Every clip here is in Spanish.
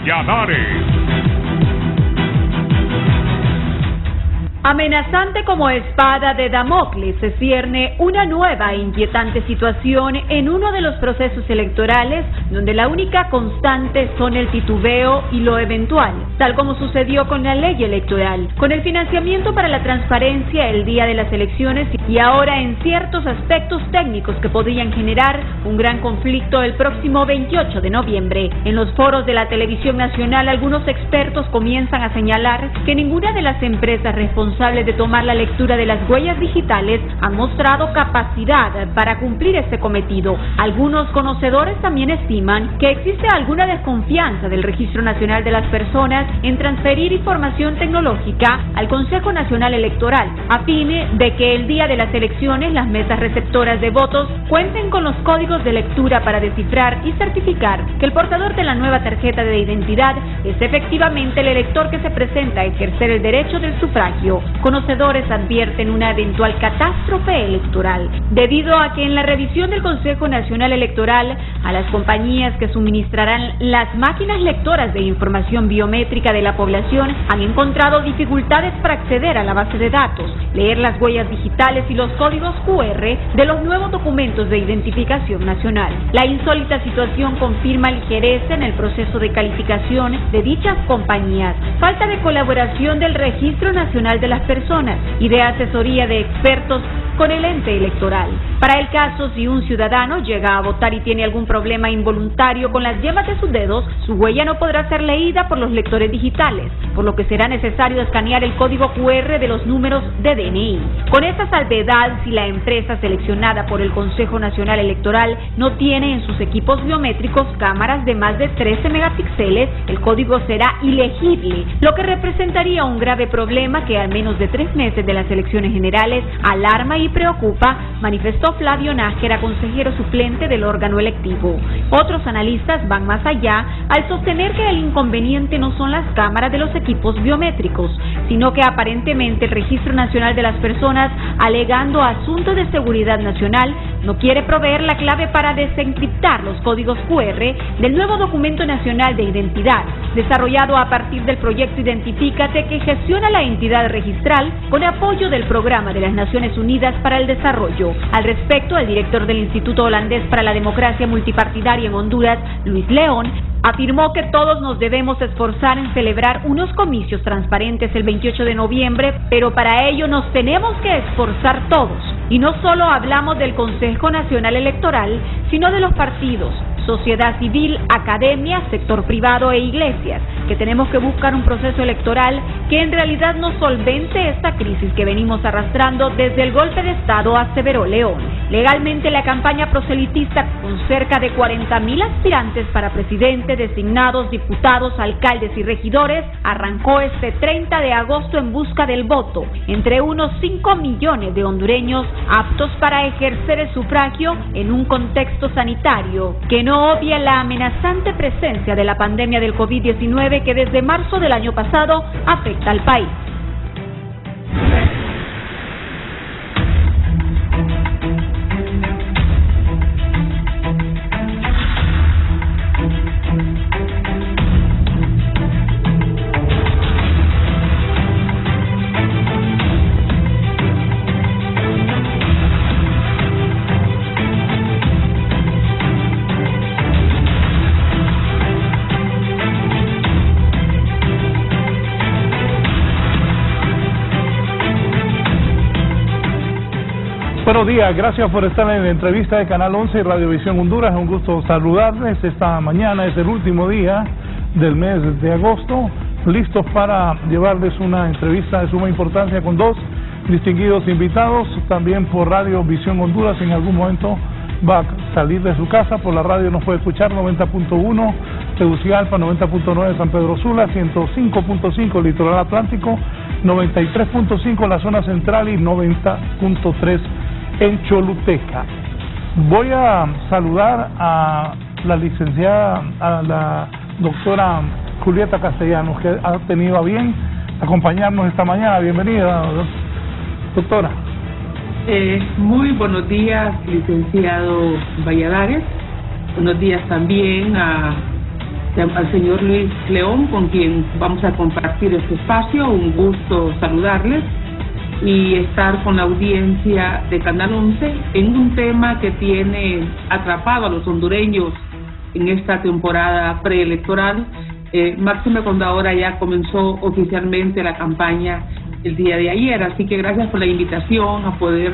Valladares. Amenazante como espada de Damocles se cierne una nueva e inquietante situación en uno de los procesos electorales donde la única constante son el titubeo y lo eventual, tal como sucedió con la ley electoral, con el financiamiento para la transparencia el día de las elecciones y ahora en ciertos aspectos técnicos que podrían generar un gran conflicto el próximo 28 de noviembre. En los foros de la televisión nacional, algunos expertos comienzan a señalar que ninguna de las empresas responsables de tomar la lectura de las huellas digitales han mostrado capacidad para cumplir este cometido. Algunos conocedores también estiman que existe alguna desconfianza del Registro Nacional de las Personas en transferir información tecnológica al Consejo Nacional Electoral, a fin de que el día de las elecciones las mesas receptoras de votos cuenten con los códigos de lectura para descifrar y certificar que el portador de la nueva tarjeta de identidad es efectivamente el elector que se presenta a ejercer el derecho del sufragio. Conocedores advierten una eventual catástrofe electoral, debido a que en la revisión del Consejo Nacional Electoral a las compañías que suministrarán las máquinas lectoras de información biométrica de la población han encontrado dificultades para acceder a la base de datos, leer las huellas digitales y los códigos QR de los nuevos documentos de identificación nacional. La insólita situación confirma ligereza en el proceso de calificación de dichas compañías, falta de colaboración del Registro Nacional de las Personas y de asesoría de expertos con el ente electoral. Para el caso, si un ciudadano llega a votar y tiene algún problema involuntario con las yemas de sus dedos, su huella no podrá ser leída por los lectores digitales, por lo que será necesario escanear el código QR de los números de DNI. Con esta salvedad, si la empresa seleccionada por el Consejo Nacional Electoral no tiene en sus equipos biométricos cámaras de más de 13 megapíxeles, el código será ilegible, lo que representaría un grave problema que al menos de 3 meses de las elecciones generales alarma y preocupa, manifestó Flavio Nájera, consejero suplente del órgano electivo. Otros analistas van más allá al sostener que el inconveniente no son las cámaras de los equipos biométricos, sino que aparentemente el Registro Nacional de las Personas, alegando asuntos de seguridad nacional, no quiere proveer la clave para desencriptar los códigos QR del nuevo documento nacional de identidad, desarrollado a partir del proyecto Identifícate que gestiona la entidad registral con apoyo del Programa de las Naciones Unidas para el Desarrollo. Al respecto, el director del Instituto Holandés para la Democracia Multipartidaria en Honduras, Luis León, afirmó que todos nos debemos esforzar en celebrar unos comicios transparentes el 28 de noviembre, pero para ello nos tenemos que esforzar todos. Y no solo hablamos del Consejo Nacional Electoral, sino de los partidos, sociedad civil, academia, sector privado e iglesias, que tenemos que buscar un proceso electoral que en realidad no solvente esta crisis que venimos arrastrando desde el golpe de Estado, aseveró León. Legalmente, la campaña proselitista, con cerca de 40.000 aspirantes para presidente, designados, diputados, alcaldes y regidores, arrancó este 30 de agosto en busca del voto entre unos 5 millones de hondureños aptos para ejercer el sufragio en un contexto sanitario que no obvia la amenazante presencia de la pandemia del COVID-19 que desde marzo del año pasado afecta al país. Buenos días, gracias por estar en la entrevista de Canal 11 y Radiovisión Honduras. Es un gusto saludarles. Esta mañana es el último día del mes de agosto, listos para llevarles una entrevista de suma importancia con dos distinguidos invitados, también por Radiovisión Honduras. En algún momento va a salir de su casa, por la radio nos puede escuchar 90.1 Tegucigalpa, 90.9 San Pedro Sula, 105.5 Litoral Atlántico, 93.5 la zona central y 90.3 en Choluteca. Voy a saludar a la licenciada, a la doctora Julieta Castellanos, que ha tenido a bien acompañarnos esta mañana. Bienvenida, doctora. Muy buenos días, licenciado Valladares. Buenos días también a al señor Luis León, con quien vamos a compartir este espacio. Un gusto saludarles y estar con la audiencia de Canal 11 en un tema que tiene atrapado a los hondureños en esta temporada preelectoral, máxime cuando ahora ya comenzó oficialmente la campaña el día de ayer. Así que gracias por la invitación a poder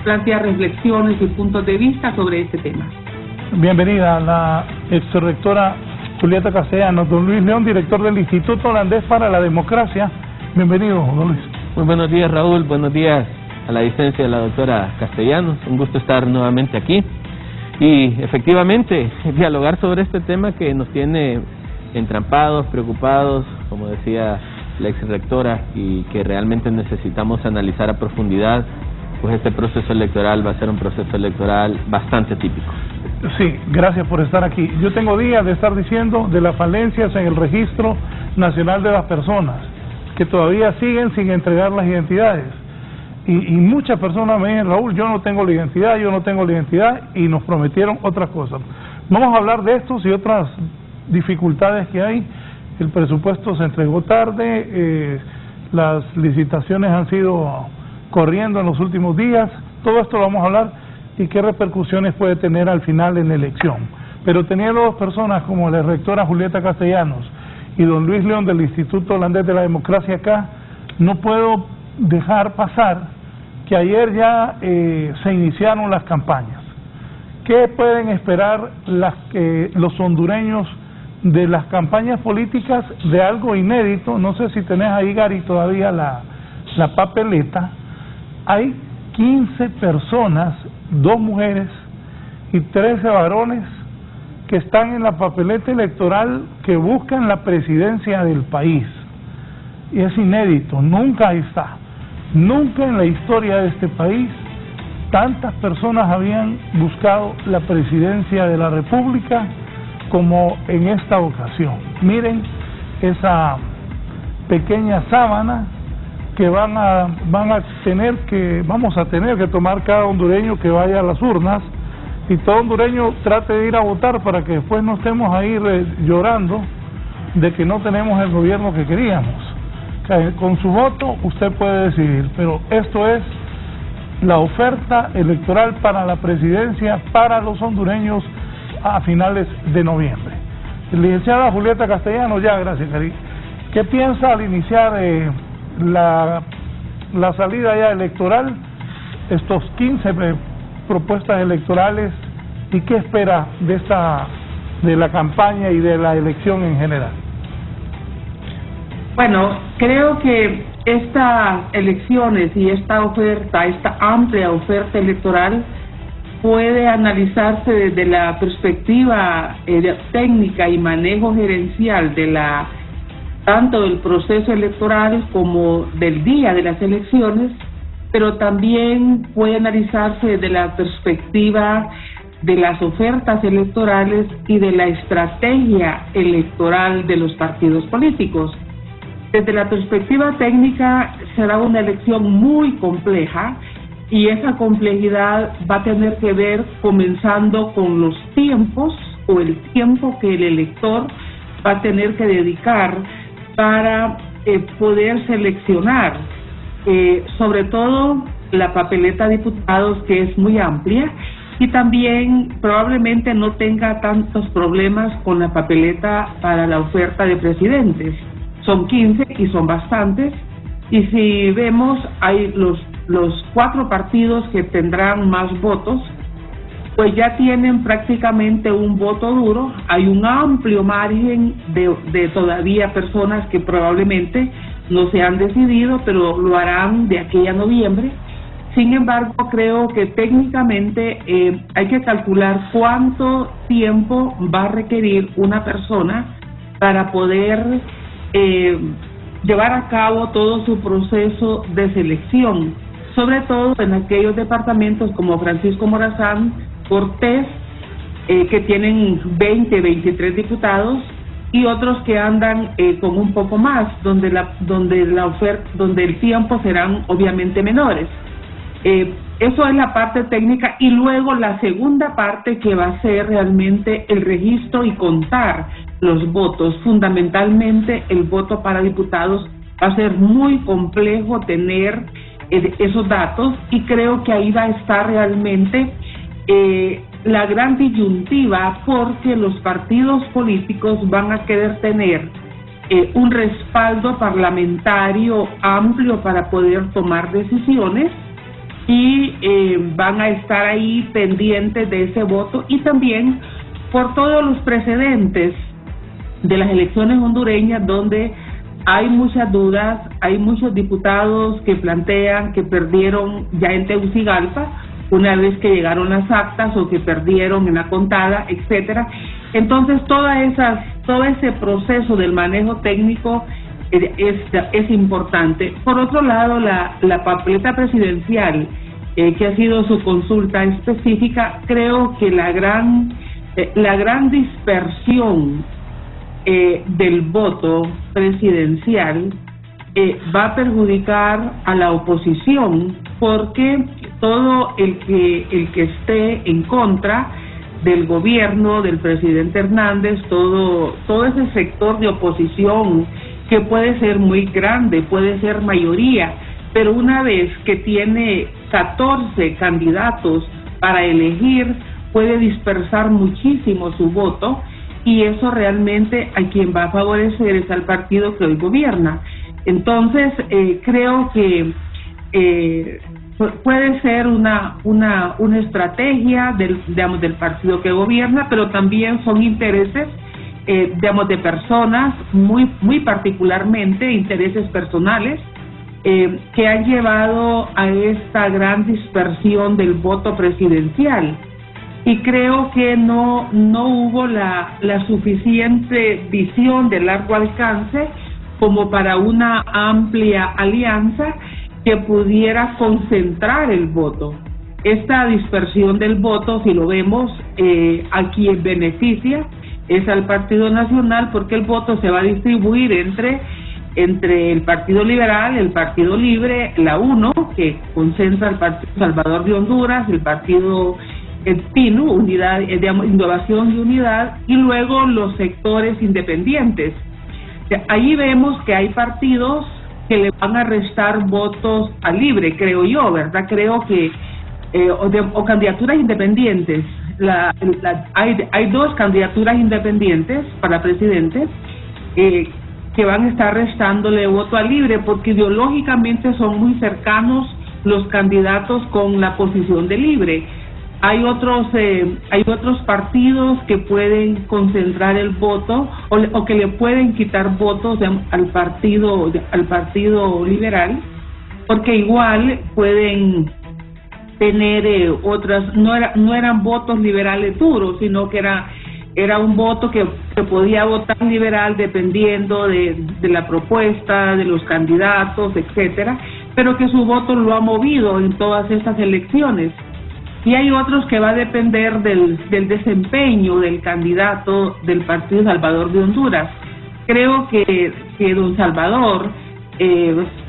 plantear reflexiones y puntos de vista sobre este tema. Bienvenida la exrectora Julieta Castellanos. Don Luis León, director del Instituto Holandés para la Democracia. Bienvenido, don Luis. Muy buenos días, Raúl. Buenos días a la distancia de la doctora Castellanos. Un gusto estar nuevamente aquí. Y efectivamente, dialogar sobre este tema que nos tiene entrampados, preocupados, como decía la exrectora, y que realmente necesitamos analizar a profundidad, pues este proceso electoral va a ser un proceso electoral bastante típico. Sí, gracias por estar aquí. Yo tengo días de estar diciendo de las falencias en el Registro Nacional de las Personas, que todavía siguen sin entregar las identidades. Y muchas personas me dicen, Raúl, yo no tengo la identidad, y nos prometieron otras cosas. Vamos a hablar de estos y otras dificultades que hay. El presupuesto se entregó tarde, las licitaciones han sido corriendo en los últimos días. Todo esto lo vamos a hablar y qué repercusiones puede tener al final en la elección. Pero teniendo dos personas como la rectora Julieta Castellanos y don Luis León del Instituto Holandés de la Democracia acá, no puedo dejar pasar que ayer ya se iniciaron las campañas. ¿Qué pueden esperar los hondureños de las campañas políticas, de algo inédito? No sé si tenés ahí, Gary, todavía la papeleta. Hay 15 personas, 2 mujeres y 13 varones que están en la papeleta electoral que buscan la presidencia del país. Y es inédito, nunca está. Nunca en la historia de este país tantas personas habían buscado la presidencia de la República como en esta ocasión. Miren esa pequeña sábana que vamos a tener que tomar cada hondureño que vaya a las urnas, y todo hondureño trate de ir a votar para que después no estemos ahí llorando de que no tenemos el gobierno que queríamos. Con su voto usted puede decidir, pero esto es la oferta electoral para la presidencia para los hondureños a finales de noviembre. Licenciada Julieta Castellanos, ya, gracias, Cari. ¿Qué piensa al iniciar la salida ya electoral, estos 15 propuestas electorales, y qué espera de la campaña y de la elección en general? Bueno, creo que estas elecciones y esta amplia oferta electoral puede analizarse desde la perspectiva técnica y manejo gerencial tanto del proceso electoral como del día de las elecciones, pero también puede analizarse desde la perspectiva de las ofertas electorales y de la estrategia electoral de los partidos políticos. Desde la perspectiva técnica será una elección muy compleja, y esa complejidad va a tener que ver comenzando con los tiempos, o el tiempo que el elector va a tener que dedicar para poder seleccionar, sobre todo la papeleta de diputados, que es muy amplia, y también probablemente no tenga tantos problemas con la papeleta para la oferta de presidentes. Son 15 y son bastantes, y si vemos, hay los 4 partidos que tendrán más votos, pues ya tienen prácticamente un voto duro. Hay un amplio margen de todavía personas que probablemente no se han decidido, pero lo harán de aquí a noviembre. Sin embargo, creo que técnicamente hay que calcular cuánto tiempo va a requerir una persona para poder llevar a cabo todo su proceso de selección, sobre todo en aquellos departamentos como Francisco Morazán, Cortés, que tienen 20, 23 diputados, y otros que andan con un poco más, donde el tiempo serán obviamente menores. eso es la parte técnica, y luego la segunda parte, que va a ser realmente el registro y contar los votos. Fundamentalmente el voto para diputados va a ser muy complejo tener esos datos, y creo que ahí va a estar realmente la gran disyuntiva, porque los partidos políticos van a querer tener un respaldo parlamentario amplio para poder tomar decisiones, y van a estar ahí pendientes de ese voto, y también por todos los precedentes de las elecciones hondureñas, donde hay muchas dudas, hay muchos diputados que plantean que perdieron ya en Tegucigalpa una vez que llegaron las actas, o que perdieron en la contada, etcétera. Entonces todo ese proceso del manejo técnico es importante. Por otro lado, la papeleta presidencial, que ha sido su consulta específica, creo que la gran dispersión del voto presidencial va a perjudicar a la oposición, porque todo el que esté en contra del gobierno del presidente Hernández, todo ese sector de oposición, que puede ser muy grande, puede ser mayoría, pero una vez que tiene 14 candidatos para elegir, puede dispersar muchísimo su voto, y eso realmente a quien va a favorecer es al partido que hoy gobierna. Entonces creo que puede ser una estrategia del partido que gobierna, pero también son intereses de personas, muy particularmente intereses personales, que han llevado a esta gran dispersión del voto presidencial. Y creo que no hubo la suficiente visión de largo alcance como para una amplia alianza que pudiera concentrar el voto. Esta dispersión del voto, si lo vemos, a quien beneficia es al Partido Nacional, porque el voto se va a distribuir entre el Partido Liberal, el Partido Libre, la UNO, que concentra el Partido Salvador de Honduras, el Partido PINU, Unidad, Innovación y Unidad, y luego los sectores independientes. Ahí vemos que hay partidos que le van a restar votos a Libre, creo yo, ¿verdad? Creo que o candidaturas independientes. Hay dos candidaturas independientes para presidente que van a estar restándole voto a Libre, porque ideológicamente son muy cercanos los candidatos con la posición de Libre. Hay otros partidos que pueden concentrar el voto o que le pueden quitar votos al partido liberal, porque igual pueden tener otras, no eran votos liberales duros, sino que era un voto que podía votar liberal dependiendo de la propuesta, de los candidatos, etcétera, pero que su voto lo ha movido en todas estas elecciones. Y hay otros que va a depender del desempeño del candidato del Partido Salvador de Honduras. Creo que don Salvador,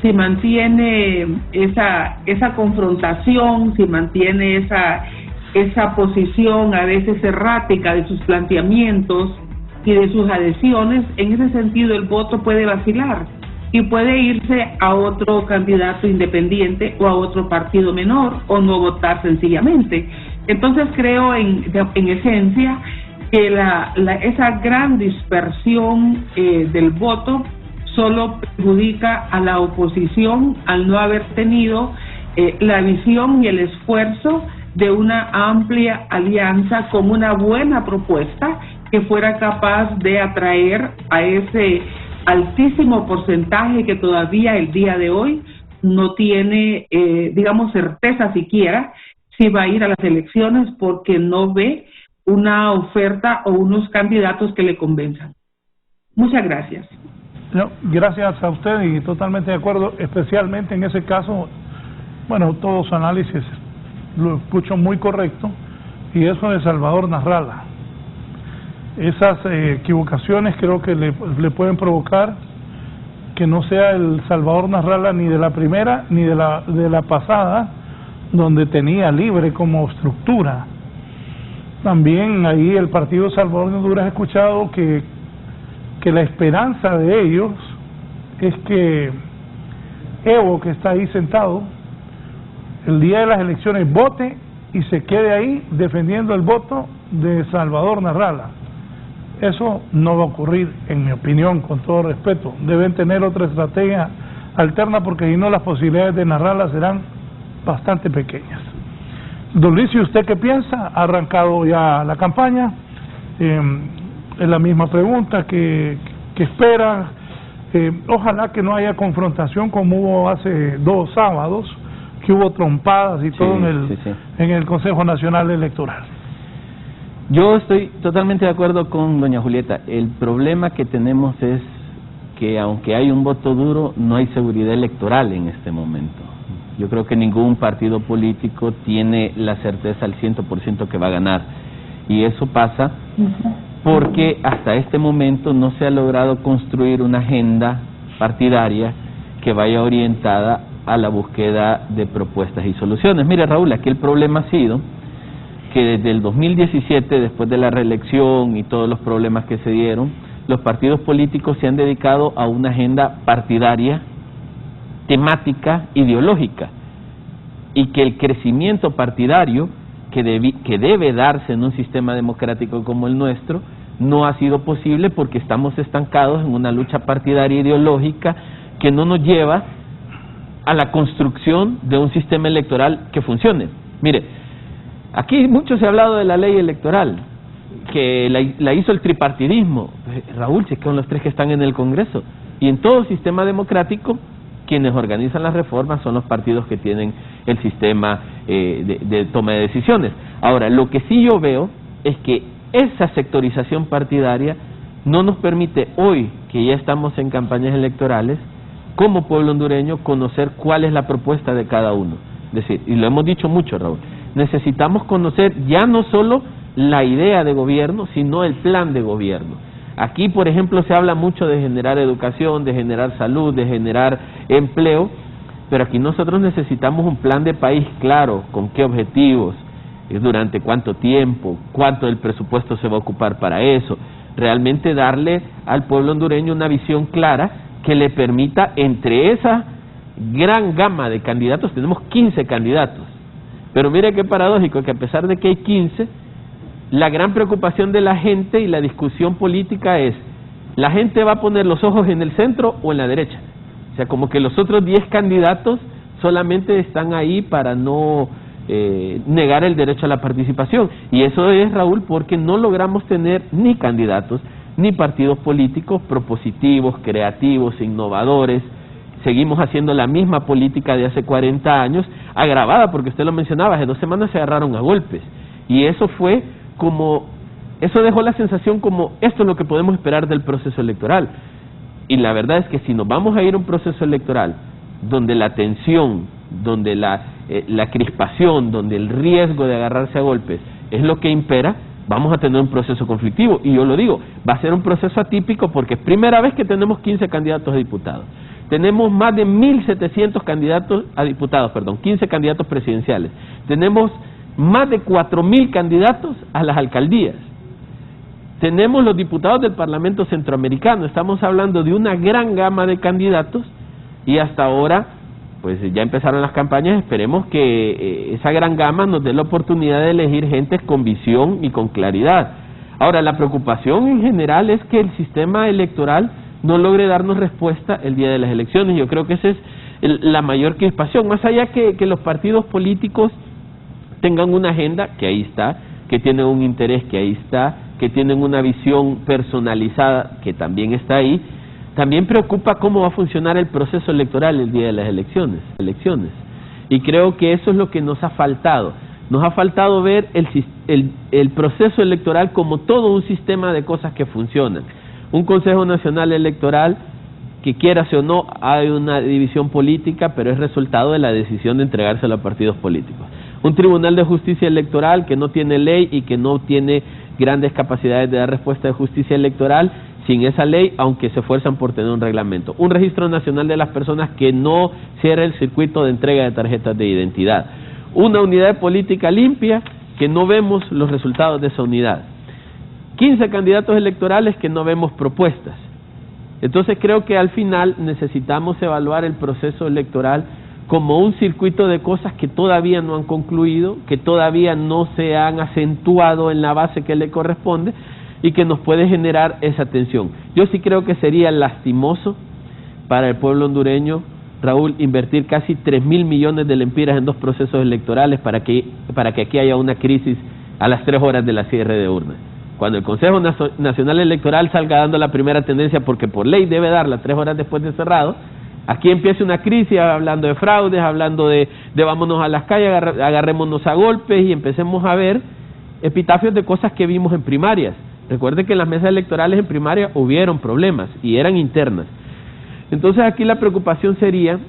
si mantiene esa confrontación, si mantiene esa posición a veces errática de sus planteamientos y de sus adhesiones, en ese sentido el voto puede vacilar y puede irse a otro candidato independiente o a otro partido menor, o no votar sencillamente. Entonces creo en esencia que esa gran dispersión del voto solo perjudica a la oposición al no haber tenido la visión y el esfuerzo de una amplia alianza con una buena propuesta que fuera capaz de atraer a ese altísimo porcentaje que todavía el día de hoy no tiene, certeza siquiera si va a ir a las elecciones, porque no ve una oferta o unos candidatos que le convenzan. Muchas gracias. No, gracias a usted, y totalmente de acuerdo, especialmente en ese caso. Bueno, todo su análisis lo escucho muy correcto, y eso de Salvador Nasralla. Esas equivocaciones creo que le pueden provocar que no sea el Salvador Nasralla ni de la primera ni de la pasada, donde tenía Libre como estructura. También ahí el Partido Salvador de Honduras ha escuchado que la esperanza de ellos es que Evo, que está ahí sentado, el día de las elecciones vote y se quede ahí defendiendo el voto de Salvador Narrala. Eso no va a ocurrir, en mi opinión, con todo respeto. Deben tener otra estrategia alterna, porque si no las posibilidades de Narrala serán bastante pequeñas. Don Luis, ¿y usted qué piensa? ¿Ha arrancado ya la campaña? Es la misma pregunta que espera. Ojalá que no haya confrontación como hubo hace 2 sábados, que hubo trompadas y todo en el Consejo Nacional Electoral. Yo estoy totalmente de acuerdo con doña Julieta. El problema que tenemos es que aunque hay un voto duro, no hay seguridad electoral en este momento. Yo creo que ningún partido político tiene la certeza al 100% que va a ganar. Y eso pasa porque hasta este momento no se ha logrado construir una agenda partidaria que vaya orientada a la búsqueda de propuestas y soluciones. Mire, Raúl, aquí el problema ha sido que desde el 2017, después de la reelección y todos los problemas que se dieron, los partidos políticos se han dedicado a una agenda partidaria, temática, ideológica, y que el crecimiento partidario que debe darse en un sistema democrático como el nuestro no ha sido posible porque estamos estancados en una lucha partidaria ideológica que no nos lleva a la construcción de un sistema electoral que funcione. Mire, aquí mucho se ha hablado de la ley electoral, que la hizo el tripartidismo. Raúl, si es que son los 3 que están en el Congreso. Y en todo sistema democrático, quienes organizan las reformas son los partidos que tienen el sistema de toma de decisiones. Ahora, lo que sí yo veo es que esa sectorización partidaria no nos permite hoy, que ya estamos en campañas electorales, como pueblo hondureño, conocer cuál es la propuesta de cada uno. Es decir, y lo hemos dicho mucho, Raúl, necesitamos conocer ya no solo la idea de gobierno, sino el plan de gobierno. Aquí, por ejemplo, se habla mucho de generar educación, de generar salud, de generar empleo, pero aquí nosotros necesitamos un plan de país claro, con qué objetivos, durante cuánto tiempo, cuánto del presupuesto se va a ocupar para eso, realmente darle al pueblo hondureño una visión clara que le permita, entre esa gran gama de candidatos, tenemos 15 candidatos, pero mire qué paradójico, que a pesar de que hay 15, la gran preocupación de la gente y la discusión política es, ¿la gente va a poner los ojos en el centro o en la derecha? O sea, como que los otros 10 candidatos solamente están ahí para no negar el derecho a la participación. Y eso es, Raúl, porque no logramos tener ni candidatos, ni partidos políticos propositivos, creativos, innovadores. Seguimos haciendo la misma política de hace 40 años, agravada, porque usted lo mencionaba, hace 2 semanas se agarraron a golpes. Y eso fue como, eso dejó la sensación como, esto es lo que podemos esperar del proceso electoral. Y la verdad es que si nos vamos a ir a un proceso electoral donde la tensión, donde la crispación, donde el riesgo de agarrarse a golpes es lo que impera, vamos a tener un proceso conflictivo. Y yo lo digo, va a ser un proceso atípico porque es primera vez que tenemos 15 candidatos a diputados. Tenemos más de 1.700 candidatos a diputados, 15 candidatos presidenciales. Tenemos más de 4.000 candidatos a las alcaldías. Tenemos los diputados del Parlamento Centroamericano. Estamos hablando de una gran gama de candidatos y hasta ahora, pues ya empezaron las campañas. Esperemos que esa gran gama nos dé la oportunidad de elegir gentes con visión y con claridad. Ahora, la preocupación en general es que el sistema electoral no logre darnos respuesta el día de las elecciones. Yo creo que esa es la mayor crispación, más allá que los partidos políticos tengan una agenda, que ahí está, que tienen un interés, que ahí está, que tienen una visión personalizada, que también está ahí. También preocupa cómo va a funcionar el proceso electoral el día de las elecciones. Y creo que eso es lo que nos ha faltado. Nos ha faltado ver el proceso electoral como todo un sistema de cosas que funcionan. Un Consejo Nacional Electoral que, quierase o no, hay una división política, pero es resultado de la decisión de entregárselo a partidos políticos. Un Tribunal de Justicia Electoral que no tiene ley y que no tiene grandes capacidades de dar respuesta de justicia electoral sin esa ley, aunque se esfuerzan por tener un reglamento. Un Registro Nacional de las Personas que no cierra el circuito de entrega de tarjetas de identidad. una unidad de política limpia que no vemos los resultados de esa unidad. 15 candidatos electorales que no vemos propuestas. Entonces creo que al final necesitamos evaluar el proceso electoral como un circuito de cosas que todavía no han concluido, que todavía no se han acentuado en la base que le corresponde y que nos puede generar esa tensión. Yo sí creo que sería lastimoso para el pueblo hondureño, Raúl, invertir casi 3.000 millones de lempiras en 2 procesos electorales para que aquí haya una crisis a las 3 horas de la cierre de urnas. Cuando el Consejo Nacional Electoral salga dando la primera tendencia, porque por ley debe darla 3 horas después de cerrado, aquí empieza una crisis hablando de fraudes, hablando de vámonos a las calles, agarrémonos a golpes y empecemos a ver epitafios de cosas que vimos en primarias. Recuerde que en las mesas electorales en primaria hubieron problemas y eran internas. Entonces aquí la preocupación sería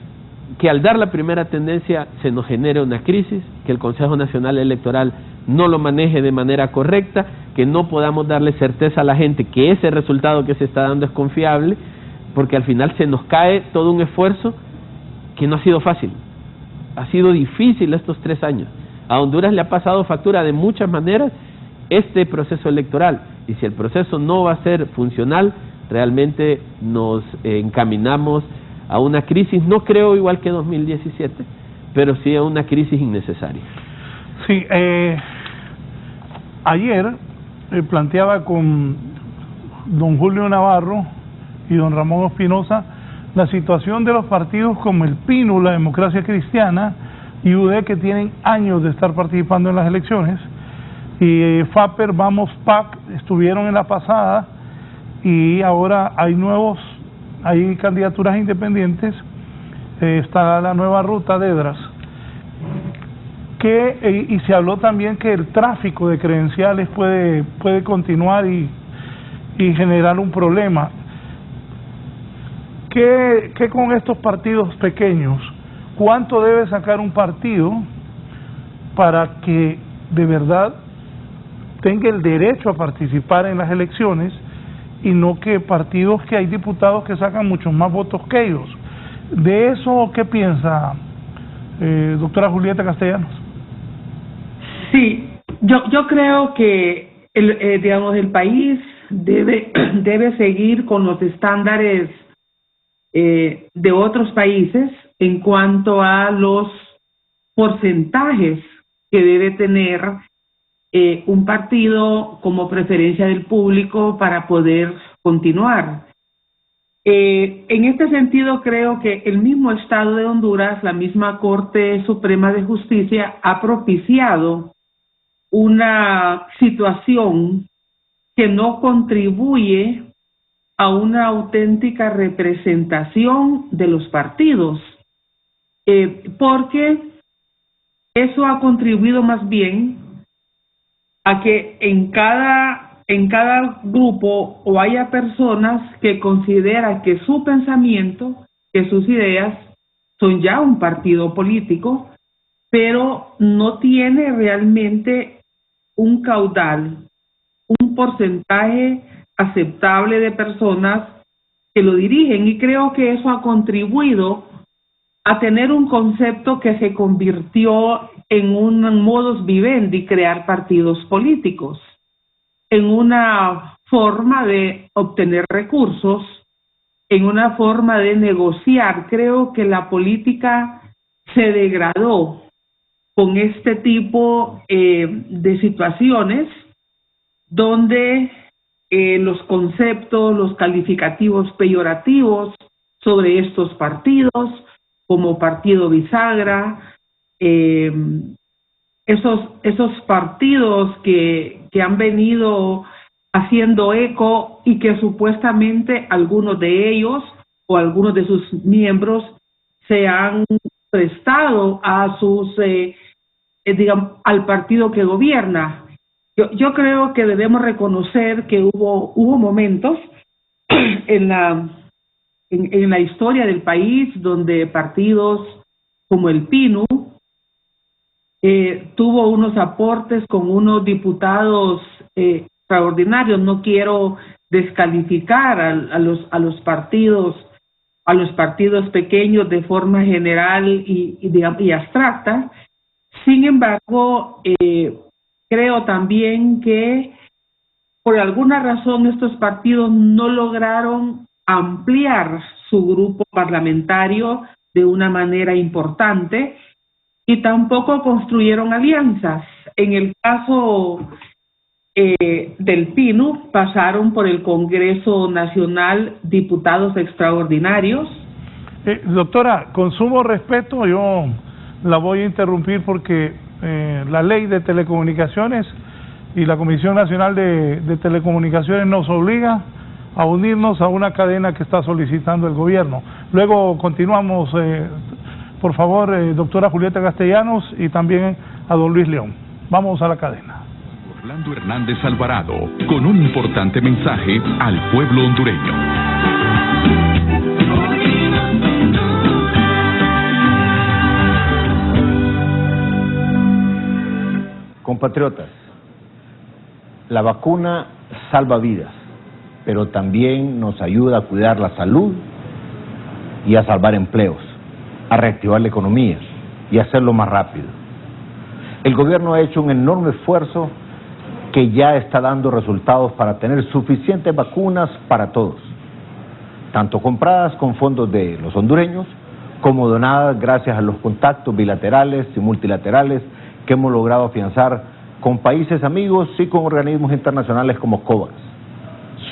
que al dar la primera tendencia se nos genere una crisis, que el Consejo Nacional Electoral no lo maneje de manera correcta, que no podamos darle certeza a la gente que ese resultado que se está dando es confiable, porque al final se nos cae todo un esfuerzo que no ha sido fácil. Ha sido difícil estos 3 años. A Honduras le ha pasado factura de muchas maneras este proceso electoral, y si el proceso no va a ser funcional, realmente nos encaminamos a una crisis, no creo igual que 2017, pero sí a una crisis innecesaria. Sí, ayer planteaba con don Julio Navarro y don Ramón Espinosa la situación de los partidos como el PINU, la Democracia Cristiana, y UD, que tienen años de estar participando en las elecciones, y FAPER, Vamos, PAC, estuvieron en la pasada, y ahora hay candidaturas independientes, está la nueva ruta de EDRAS, y se habló también que el tráfico de credenciales puede continuar y generar un problema. ¿Qué con estos partidos pequeños? ¿Cuánto debe sacar un partido para que de verdad tenga el derecho a participar en las elecciones, y no que partidos que hay diputados que sacan muchos más votos que ellos? ¿De eso qué piensa doctora Julieta Castellanos? Sí, yo creo que el país debe seguir con los estándares de otros países en cuanto a los porcentajes que debe tener un partido como preferencia del público para poder continuar. En este sentido, creo que el mismo Estado de Honduras, la misma Corte Suprema de Justicia, ha propiciado una situación que no contribuye a una auténtica representación de los partidos, porque eso ha contribuido más bien a que en cada grupo o haya personas que consideran que su pensamiento, que sus ideas son ya un partido político, pero no tiene realmente un caudal, un porcentaje aceptable de personas que lo dirigen, y creo que eso ha contribuido a tener un concepto que se convirtió en un modus vivendi, crear partidos políticos, en una forma de obtener recursos, en una forma de negociar. Creo que la política se degradó con este tipo de situaciones donde los conceptos, los calificativos peyorativos sobre estos partidos, como partido bisagra, esos partidos que han venido haciendo eco y que supuestamente algunos de ellos o algunos de sus miembros se han prestado a sus al partido que gobierna. Yo creo que debemos reconocer que hubo momentos en la historia del país donde partidos como el PINU tuvo unos aportes con unos diputados extraordinarios. No quiero descalificar a los partidos pequeños de forma general y abstracta. Sin embargo, creo también que por alguna razón estos partidos no lograron ampliar su grupo parlamentario de una manera importante y tampoco construyeron alianzas. En el caso del PINU, pasaron por el Congreso Nacional diputados extraordinarios. Doctora, con sumo respeto, yo la voy a interrumpir porque la ley de telecomunicaciones y la Comisión Nacional de Telecomunicaciones nos obliga a unirnos a una cadena que está solicitando el gobierno. Luego continuamos, por favor, doctora Julieta Castellanos y también a don Luis León. Vamos a la cadena. Orlando Hernández Alvarado, con un importante mensaje al pueblo hondureño. Compatriotas, la vacuna salva vidas, pero también nos ayuda a cuidar la salud y a salvar empleos, a reactivar la economía y a hacerlo más rápido. El gobierno ha hecho un enorme esfuerzo que ya está dando resultados para tener suficientes vacunas para todos, tanto compradas con fondos de los hondureños como donadas gracias a los contactos bilaterales y multilaterales que hemos logrado afianzar con países amigos y con organismos internacionales como COVAX.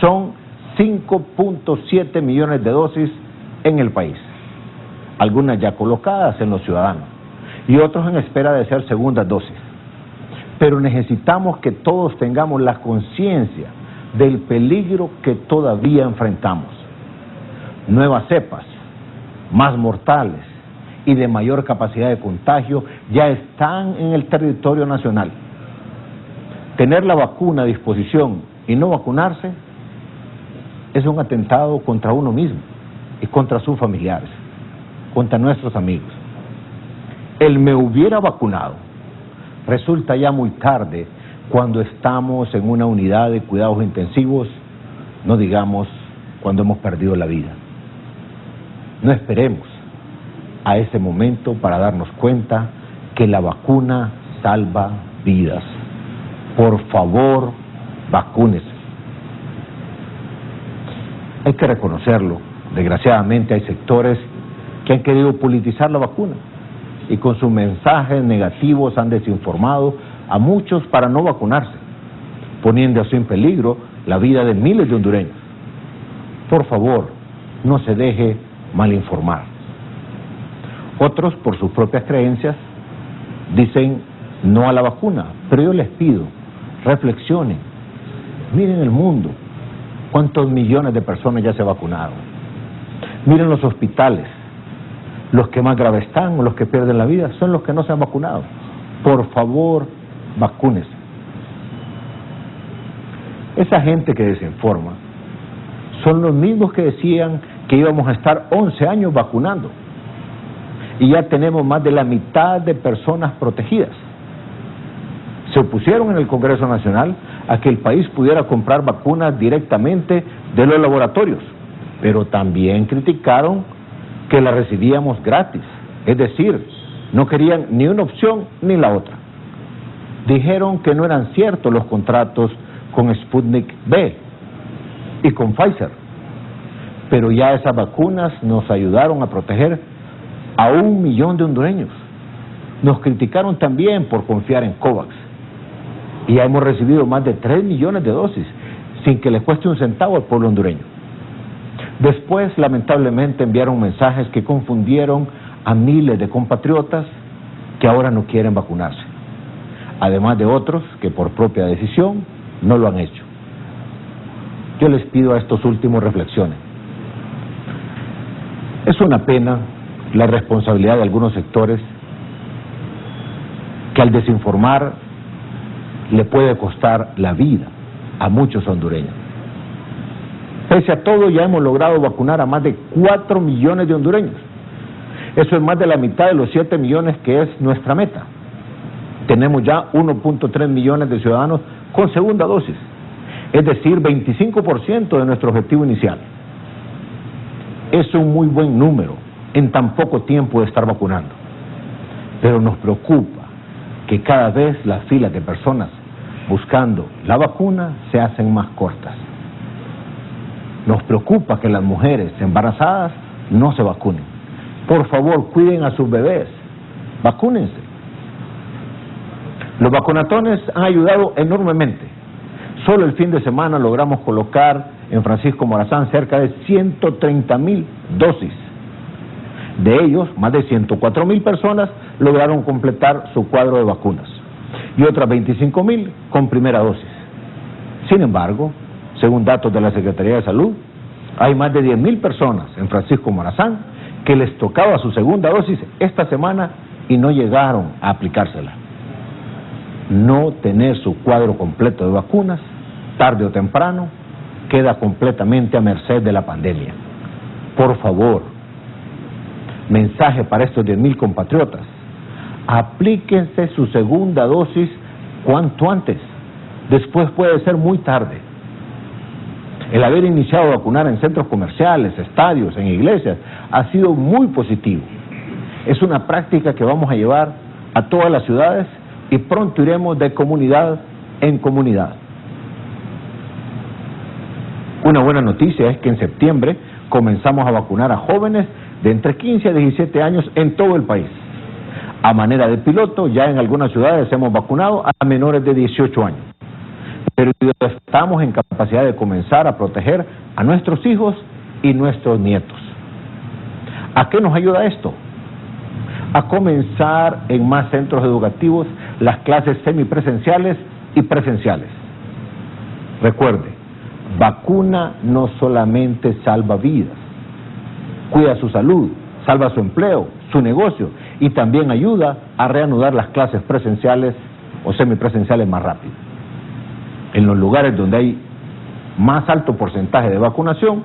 Son 5.7 millones de dosis en el país, algunas ya colocadas en los ciudadanos y otros en espera de ser segundas dosis. Pero necesitamos que todos tengamos la conciencia del peligro que todavía enfrentamos. Nuevas cepas, más mortales y de mayor capacidad de contagio ya están en el territorio nacional. Tener la vacuna a disposición y no vacunarse es un atentado contra uno mismo y contra sus familiares, contra nuestros amigos. El me hubiera vacunado resulta ya muy tarde cuando estamos en una unidad de cuidados intensivos, no digamos cuando hemos perdido la vida. No esperemos a ese momento para darnos cuenta que la vacuna salva vidas. Por favor, vacúnese. Hay que reconocerlo. Desgraciadamente hay sectores que han querido politizar la vacuna y con sus mensajes negativos han desinformado a muchos para no vacunarse, poniendo así en peligro la vida de miles de hondureños. Por favor, no se deje malinformar. Otros, por sus propias creencias, dicen no a la vacuna, pero yo les pido, reflexionen, miren el mundo, cuántos millones de personas ya se vacunaron, miren los hospitales, los que más graves están o los que pierden la vida son los que no se han vacunado. Por favor, vacúnese. Esa gente que desinforma son los mismos que decían que íbamos a estar 11 años vacunando y ya tenemos más de la mitad de personas protegidas. Se opusieron en el Congreso Nacional a que el país pudiera comprar vacunas directamente de los laboratorios, pero también criticaron que las recibíamos gratis, es decir, no querían ni una opción ni la otra. Dijeron que no eran ciertos los contratos con Sputnik V y con Pfizer, pero ya esas vacunas nos ayudaron a proteger a 1 millón de hondureños. Nos criticaron también por confiar en COVAX y ya hemos recibido más de 3 millones de dosis sin que les cueste un centavo al pueblo hondureño. Después, lamentablemente, enviaron mensajes que confundieron a miles de compatriotas que ahora no quieren vacunarse, además de otros que por propia decisión no lo han hecho. Yo les pido a estos últimos reflexionen. Es una pena la responsabilidad de algunos sectores que al desinformar le puede costar la vida a muchos hondureños. Pese a todo, ya hemos logrado vacunar a más de 4 millones de hondureños. Eso es más de la mitad de los 7 millones que es nuestra meta. Tenemos ya 1.3 millones de ciudadanos con segunda dosis, es decir, 25% de nuestro objetivo inicial. Es un muy buen número en tan poco tiempo de estar vacunando. Pero nos preocupa que cada vez las filas de personas buscando la vacuna se hacen más cortas. Nos preocupa que las mujeres embarazadas no se vacunen. Por favor, cuiden a sus bebés, vacúnense. Los vacunatones han ayudado enormemente. Solo el fin de semana logramos colocar en Francisco Morazán cerca de 130,000 dosis. De ellos, más de 104,000 personas lograron completar su cuadro de vacunas y otras 25,000 con primera dosis. Sin embargo, según datos de la Secretaría de Salud, hay más de 10,000 personas en Francisco Morazán que les tocaba su segunda dosis esta semana y no llegaron a aplicársela. No tener su cuadro completo de vacunas, tarde o temprano, queda completamente a merced de la pandemia. Por favor, mensaje para estos 10,000 compatriotas: aplíquense su segunda dosis cuanto antes, después puede ser muy tarde. El haber iniciado a vacunar en centros comerciales, estadios, en iglesias, ha sido muy positivo. Es una práctica que vamos a llevar a todas las ciudades y pronto iremos de comunidad en comunidad. Una buena noticia es que en septiembre comenzamos a vacunar a jóvenes de entre 15 a 17 años en todo el país. A manera de piloto, ya en algunas ciudades hemos vacunado a menores de 18 años. Pero estamos en capacidad de comenzar a proteger a nuestros hijos y nuestros nietos. ¿A qué nos ayuda esto? A comenzar en más centros educativos las clases semipresenciales y presenciales. Recuerde, vacuna no solamente salva vidas, cuida su salud, salva su empleo, su negocio y también ayuda a reanudar las clases presenciales o semipresenciales más rápido. En los lugares donde hay más alto porcentaje de vacunación,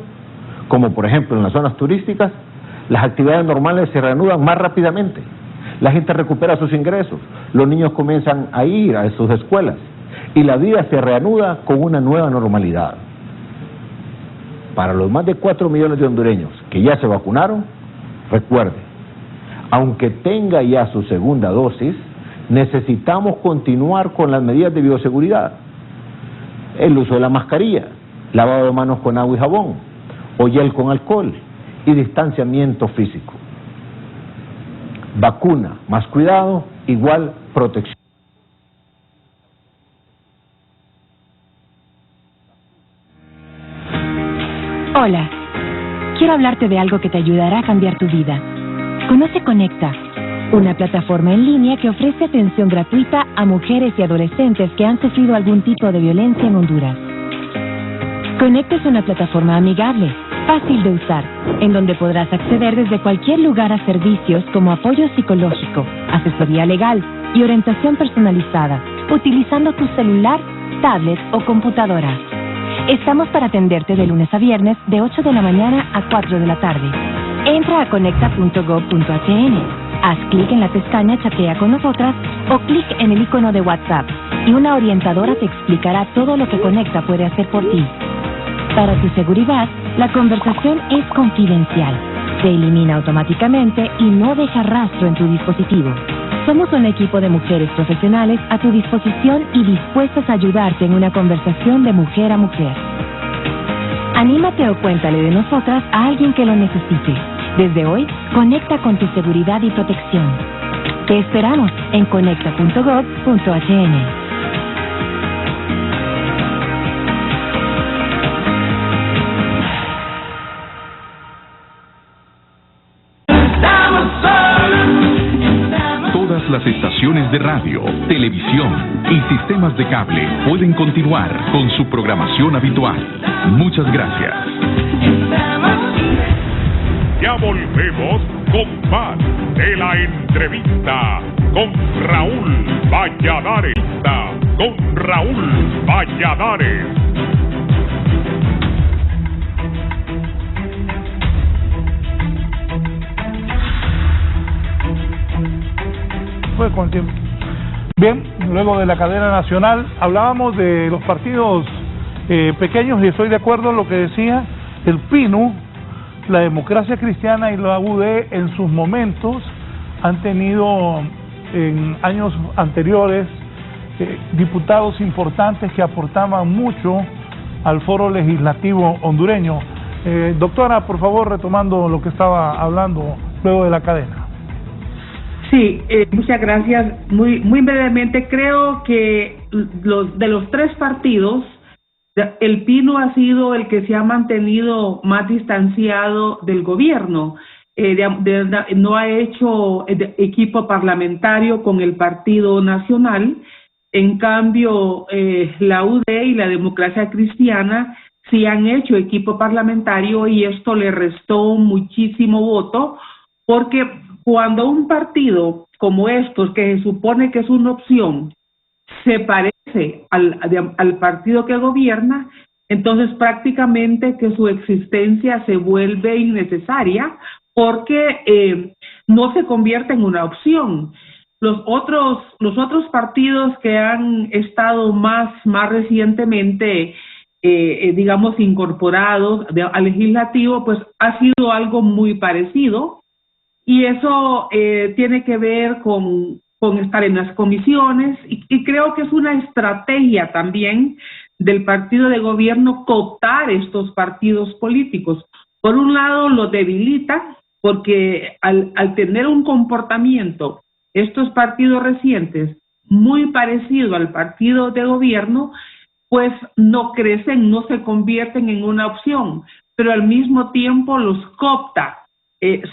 como por ejemplo en las zonas turísticas, las actividades normales se reanudan más rápidamente. La gente recupera sus ingresos, los niños comienzan a ir a sus escuelas y la vida se reanuda con una nueva normalidad. Para los más de 4 millones de hondureños que ya se vacunaron, recuerde, aunque tenga ya su segunda dosis, necesitamos continuar con las medidas de bioseguridad. El uso de la mascarilla, lavado de manos con agua y jabón, o gel con alcohol y distanciamiento físico. Vacuna más cuidado igual protección. Hola, quiero hablarte de algo que te ayudará a cambiar tu vida. Conoce Conecta, una plataforma en línea que ofrece atención gratuita a mujeres y adolescentes que han sufrido algún tipo de violencia en Honduras. Conecta es una plataforma amigable, fácil de usar, en donde podrás acceder desde cualquier lugar a servicios como apoyo psicológico, asesoría legal y orientación personalizada, utilizando tu celular, tablet o computadora. Estamos para atenderte de lunes a viernes de 8 de la mañana a 4 de la tarde. Entra a conecta.gov.hn, haz clic en la pestaña Chatea con nosotras o clic en el icono de WhatsApp y una orientadora te explicará todo lo que Conecta puede hacer por ti. Para tu seguridad, la conversación es confidencial, se elimina automáticamente y no deja rastro en tu dispositivo. Somos un equipo de mujeres profesionales a tu disposición y dispuestas a ayudarte en una conversación de mujer a mujer. Anímate o cuéntale de nosotras a alguien que lo necesite. Desde hoy, conecta con tu seguridad y protección. Te esperamos en conecta.gov.hn. Las estaciones de radio, televisión y sistemas de cable pueden continuar con su programación habitual. Muchas gracias. Ya volvemos con más de la entrevista con Raúl Valladares. Con Raúl Valladares. Fue con tiempo. Bien, luego de la cadena nacional hablábamos de los partidos pequeños y estoy de acuerdo en lo que decía el PINU. La Democracia Cristiana y la UD en sus momentos han tenido en años anteriores diputados importantes que aportaban mucho al foro legislativo hondureño. Doctora, por favor, retomando lo que estaba hablando luego de la cadena. Sí, muchas gracias. Muy brevemente, creo que de los tres partidos, el Pino ha sido el que se ha mantenido más distanciado del gobierno. No ha hecho equipo parlamentario con el Partido Nacional. En cambio, la UD y la Democracia Cristiana sí han hecho equipo parlamentario y esto le restó muchísimo voto, porque cuando un partido como estos, que se supone que es una opción, se parece al partido que gobierna, entonces prácticamente que su existencia se vuelve innecesaria porque no se convierte en una opción. Los otros partidos que han estado más recientemente, digamos, incorporados al legislativo, pues ha sido algo muy parecido. Y eso tiene que ver con estar en las comisiones y creo que es una estrategia también del partido de gobierno cooptar estos partidos políticos. Por un lado, lo debilita porque al tener un comportamiento, estos partidos recientes, muy parecido al partido de gobierno, pues no crecen, no se convierten en una opción, pero al mismo tiempo los coopta.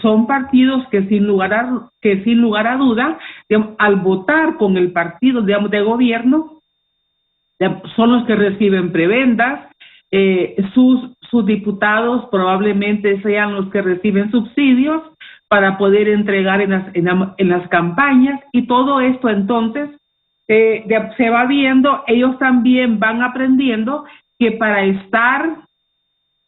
Son partidos que sin lugar a duda, digamos, al votar con el partido, digamos, de gobierno, son los que reciben prebendas, sus diputados probablemente sean los que reciben subsidios para poder entregar en las campañas, y todo esto entonces se va viendo. Ellos también van aprendiendo que para estar,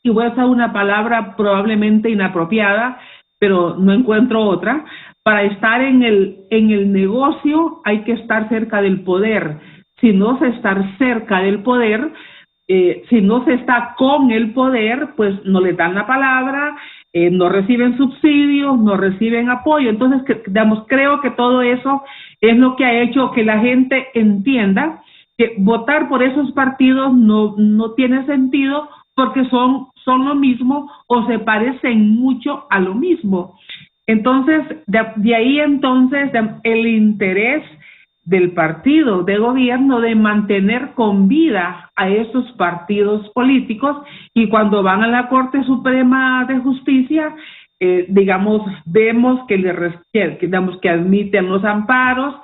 y voy a usar una palabra probablemente inapropiada, pero no encuentro otra, para estar en el negocio hay que estar cerca del poder. Si no se está cerca del poder, si no se está con el poder, pues no le dan la palabra, no reciben subsidios, no reciben apoyo. Entonces, creo que todo eso es lo que ha hecho que la gente entienda que votar por esos partidos no tiene sentido, porque son lo mismo o se parecen mucho a lo mismo. Entonces, de ahí entonces el interés del partido de gobierno de mantener con vida a esos partidos políticos, y cuando van a la Corte Suprema de Justicia, vemos que admiten los amparos,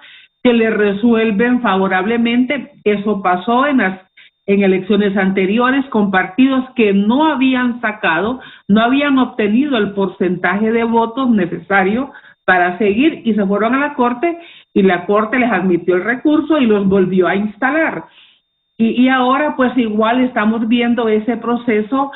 que le resuelven favorablemente. Eso pasó en elecciones anteriores con partidos que no habían obtenido el porcentaje de votos necesario para seguir, y se fueron a la Corte, y la Corte les admitió el recurso y los volvió a instalar. Y ahora pues igual estamos viendo ese proceso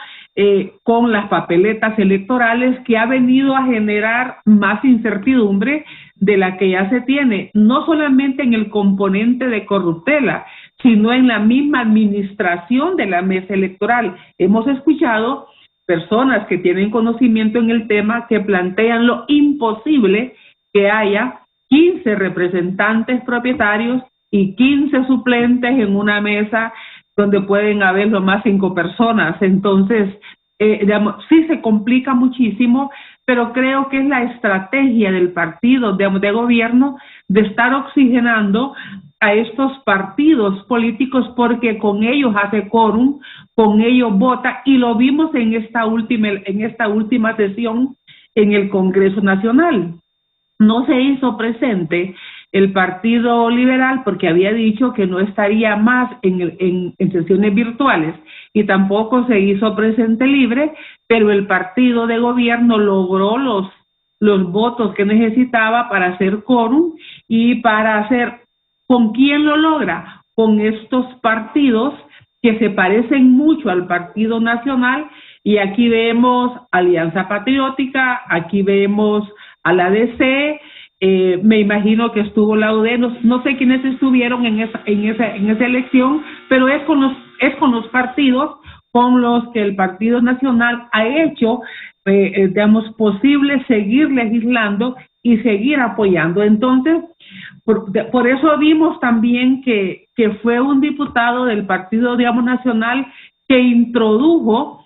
con las papeletas electorales, que ha venido a generar más incertidumbre de la que ya se tiene, no solamente en el componente de corruptela, sino en la misma administración de la mesa electoral. Hemos escuchado personas que tienen conocimiento en el tema que plantean lo imposible que haya 15 representantes propietarios y 15 suplentes en una mesa donde pueden haber lo más 5 personas. Entonces, sí se complica muchísimo, pero creo que es la estrategia del partido de gobierno de estar oxigenando a estos partidos políticos, porque con ellos hace quórum, con ellos vota, y lo vimos en esta última sesión en el Congreso Nacional. No se hizo presente el Partido Liberal porque había dicho que no estaría más en sesiones virtuales, y tampoco se hizo presente Libre, pero el partido de gobierno logró los votos que necesitaba para hacer quórum y para hacer. ¿Con quién lo logra? Con estos partidos que se parecen mucho al Partido Nacional, y aquí vemos Alianza Patriótica, aquí vemos a la DC, me imagino que estuvo la UD, no sé quiénes estuvieron en esa elección, pero es con los partidos con los que el Partido Nacional ha hecho, posible seguir legislando y seguir apoyando. Entonces, Por eso vimos también que fue un diputado del Partido, digamos, Nacional que introdujo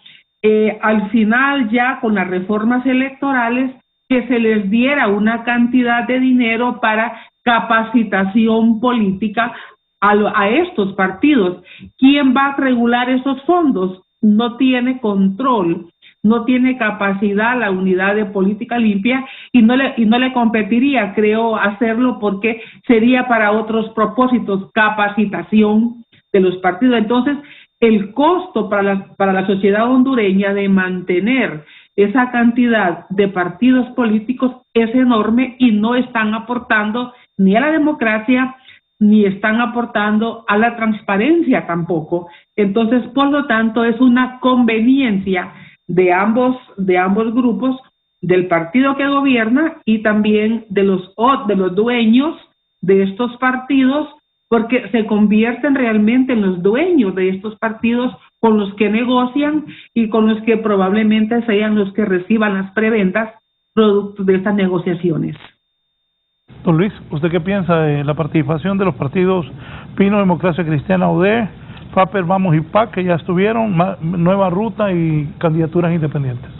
al final, ya con las reformas electorales, que se les diera una cantidad de dinero para capacitación política a estos partidos. ¿Quién va a regular esos fondos? No tiene control, no tiene capacidad la unidad de política limpia y no le competiría, creo, hacerlo porque sería para otros propósitos, capacitación de los partidos. Entonces, el costo para la sociedad hondureña de mantener esa cantidad de partidos políticos es enorme y no están aportando ni a la democracia ni están aportando a la transparencia tampoco. Entonces, por lo tanto, es una conveniencia de ambos grupos, del partido que gobierna y también de los dueños de estos partidos, porque se convierten realmente en los dueños de estos partidos con los que negocian y con los que probablemente sean los que reciban las prebendas producto de estas negociaciones. Don Luis, ¿usted qué piensa de la participación de los partidos Pino, Democracia Cristiana, UD, FAPER, Vamos y PAC, que ya estuvieron, Nueva Ruta y candidaturas independientes?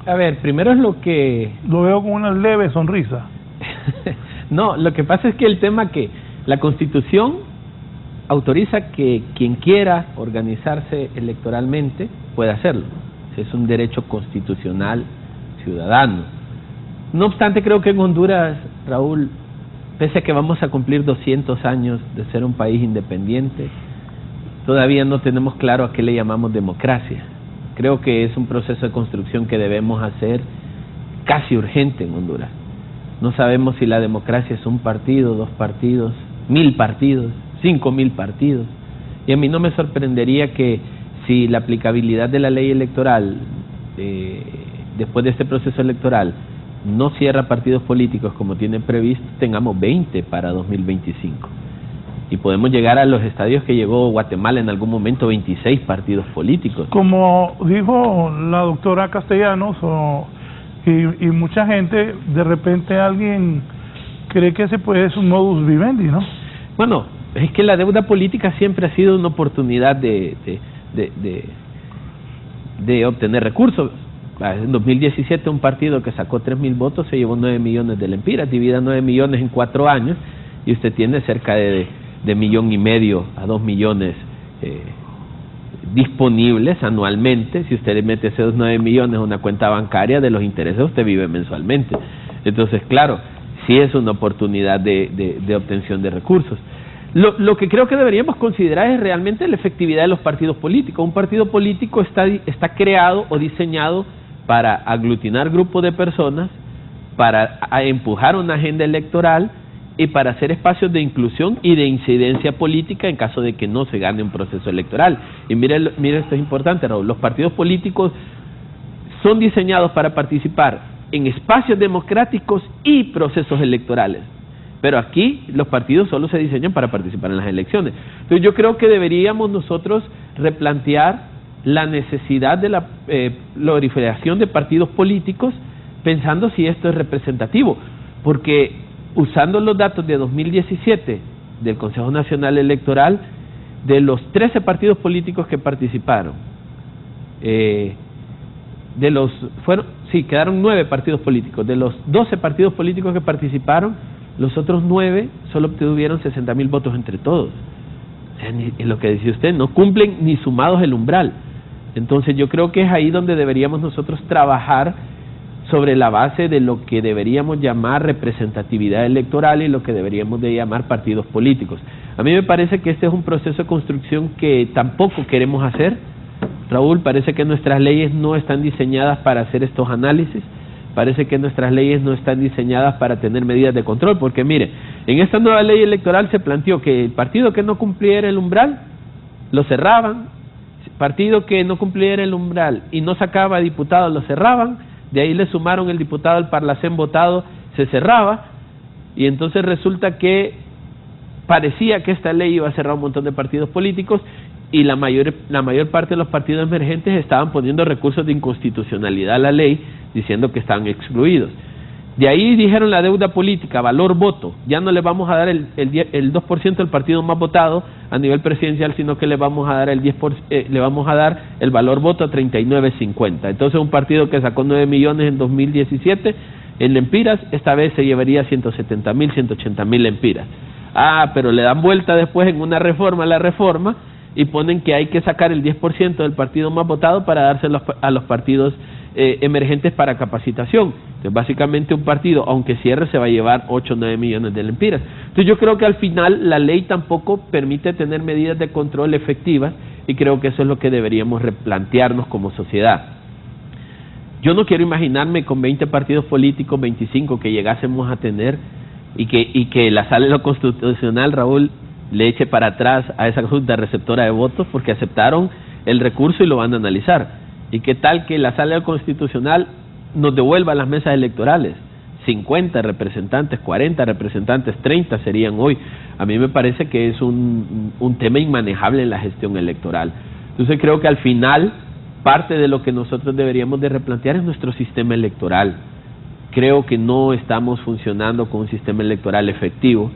A ver, primero es lo que... Lo veo con una leve sonrisa. No, lo que pasa es que el tema que la Constitución autoriza que quien quiera organizarse electoralmente puede hacerlo. Es un derecho constitucional ciudadano. No obstante, creo que en Honduras, Raúl, pese a que vamos a cumplir 200 años de ser un país independiente, todavía no tenemos claro a qué le llamamos democracia. Creo que es un proceso de construcción que debemos hacer casi urgente en Honduras. No sabemos si la democracia es un partido, 2 partidos, 1000 partidos, 5000 partidos. Y a mí no me sorprendería que si la aplicabilidad de la ley electoral, después de este proceso electoral, no cierra partidos políticos como tienen previsto, tengamos 20 para 2025. Y podemos llegar a los estadios que llegó Guatemala en algún momento, 26 partidos políticos. Como dijo la doctora Castellanos y mucha gente, de repente alguien cree que ese pues es un modus vivendi, ¿no? Bueno, es que la deuda política siempre ha sido una oportunidad de obtener recursos. En 2017 un partido que sacó 3,000 votos se llevó 9 millones de lempiras, divida 9 millones en 4 años y usted tiene cerca de 1,5 millones a 2 millones disponibles anualmente. Si usted mete esos 9 millones a una cuenta bancaria, de los intereses usted vive mensualmente. Entonces, claro, sí es una oportunidad de obtención de recursos. Lo que creo que deberíamos considerar es realmente la efectividad de los partidos políticos. Un partido político está creado o diseñado para aglutinar grupos de personas, para empujar una agenda electoral y para hacer espacios de inclusión y de incidencia política en caso de que no se gane un proceso electoral. Y mire, esto es importante, Raúl, los partidos políticos son diseñados para participar en espacios democráticos y procesos electorales. Pero aquí los partidos solo se diseñan para participar en las elecciones. Entonces yo creo que deberíamos nosotros replantear la necesidad de la proliferación de partidos políticos pensando si esto es representativo. Porque usando los datos de 2017 del Consejo Nacional Electoral, de los 13 partidos políticos que participaron, quedaron 9 partidos políticos. De los 12 partidos políticos que participaron, los otros 9 solo obtuvieron 60,000 votos entre todos. O sea, es lo que decía usted, no cumplen ni sumados el umbral. Entonces yo creo que es ahí donde deberíamos nosotros trabajar sobre la base de lo que deberíamos llamar representatividad electoral y lo que deberíamos de llamar partidos políticos. A mí me parece que este es un proceso de construcción que tampoco queremos hacer. Raúl, parece que nuestras leyes no están diseñadas para hacer estos análisis. Parece que nuestras leyes no están diseñadas para tener medidas de control, porque mire, en esta nueva ley electoral se planteó que el partido que no cumpliera el umbral, lo cerraban, el partido que no cumpliera el umbral y no sacaba diputados, lo cerraban, de ahí le sumaron el diputado al Parlacén votado, se cerraba, y entonces resulta que parecía que esta ley iba a cerrar un montón de partidos políticos, y la mayor parte de los partidos emergentes estaban poniendo recursos de inconstitucionalidad a la ley, diciendo que estaban excluidos. De ahí dijeron la deuda política, valor voto. Ya no le vamos a dar el 2% del partido más votado a nivel presidencial, sino que le vamos a dar le vamos a dar el valor voto a 39.50. Entonces un partido que sacó 9 millones en 2017 en lempiras, esta vez se llevaría 170.000, 180.000 lempiras. Pero le dan vuelta después en una reforma a la reforma y ponen que hay que sacar el 10% del partido más votado para dárselo a los partidos emergentes para capacitación. Entonces básicamente un partido, aunque cierre, se va a llevar 8 o 9 millones de lempiras. Entonces yo creo que al final la ley tampoco permite tener medidas de control efectivas, y creo que eso es lo que deberíamos replantearnos como sociedad. Yo no quiero imaginarme con 20 partidos políticos, 25 que llegásemos a tener, y que la Sala de lo Constitucional, Raúl, le eche para atrás a esa junta receptora de votos porque aceptaron el recurso y lo van a analizar. ¿Y qué tal que la Sala Constitucional nos devuelva las mesas electorales? 50 representantes, 40 representantes, 30 serían hoy. A mí me parece que es un tema inmanejable en la gestión electoral. Entonces creo que al final parte de lo que nosotros deberíamos de replantear es nuestro sistema electoral. Creo que no estamos funcionando con un sistema electoral efectivo,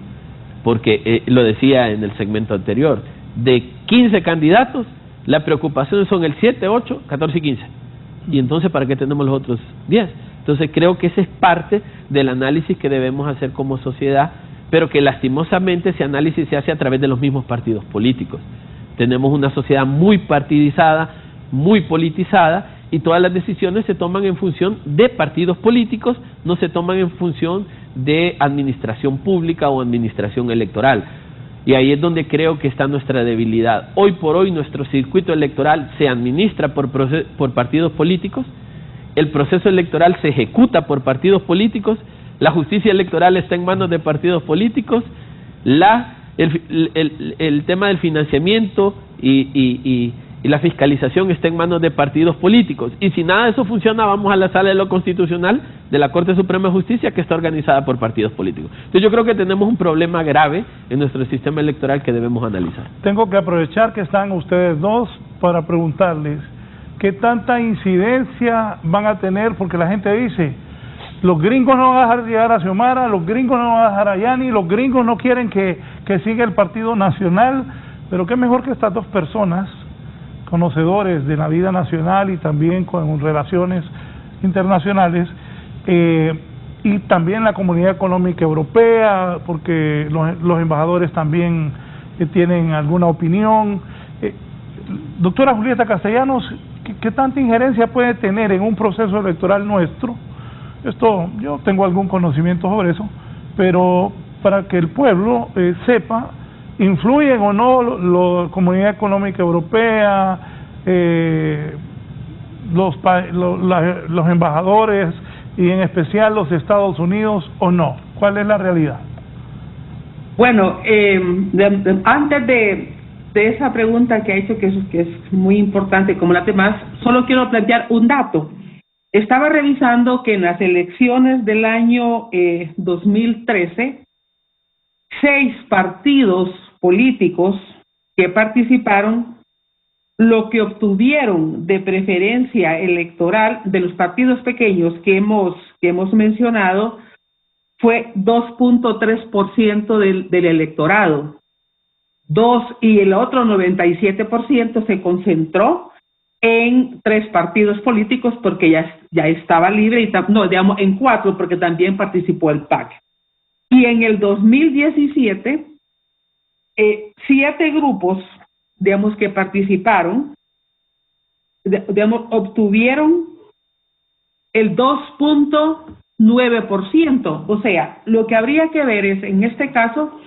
porque lo decía en el segmento anterior, de 15 candidatos, la preocupación son el 7, 8, 14 y 15. Y entonces, ¿para qué tenemos los otros 10? Entonces creo que ese es parte del análisis que debemos hacer como sociedad, pero que lastimosamente ese análisis se hace a través de los mismos partidos políticos. Tenemos una sociedad muy partidizada, muy politizada, y todas las decisiones se toman en función de partidos políticos, no se toman en función de administración pública o administración electoral. Y ahí es donde creo que está nuestra debilidad. Hoy por hoy nuestro circuito electoral se administra por partidos políticos, el proceso electoral se ejecuta por partidos políticos, la justicia electoral está en manos de partidos políticos, el tema del financiamiento y la fiscalización está en manos de partidos políticos. Y si nada de eso funciona, vamos a la Sala de lo Constitucional de la Corte Suprema de Justicia, que está organizada por partidos políticos. Entonces yo creo que tenemos un problema grave en nuestro sistema electoral que debemos analizar. Tengo que aprovechar que están ustedes dos para preguntarles qué tanta incidencia van a tener, porque la gente dice, los gringos no van a dejar llegar a Xiomara, los gringos no van a dejar a Yani, los gringos no quieren que siga el Partido Nacional, pero qué mejor que estas dos personas, conocedores de la vida nacional y también con relaciones internacionales, y también la Comunidad Económica Europea, porque los embajadores también tienen alguna opinión. Doctora Julieta Castellanos, ¿qué tanta injerencia puede tener en un proceso electoral nuestro? Esto, yo tengo algún conocimiento sobre eso, pero para que el pueblo sepa, ¿influyen o no la Comunidad Económica Europea, los embajadores y en especial los Estados Unidos o no? ¿Cuál es la realidad? Bueno, antes de esa pregunta que ha hecho, que es muy importante como las demás, solo quiero plantear un dato. Estaba revisando que en las elecciones del año 2013, 6 partidos políticos que participaron, lo que obtuvieron de preferencia electoral de los partidos pequeños que hemos mencionado fue 2.3% del electorado. Y el otro 97% se concentró en 3 partidos políticos porque ya estaba libre, en 4 porque también participó el PAC. Y en el 2017, 7 grupos, que participaron, obtuvieron el 2.9%. O sea, lo que habría que ver es, en este caso,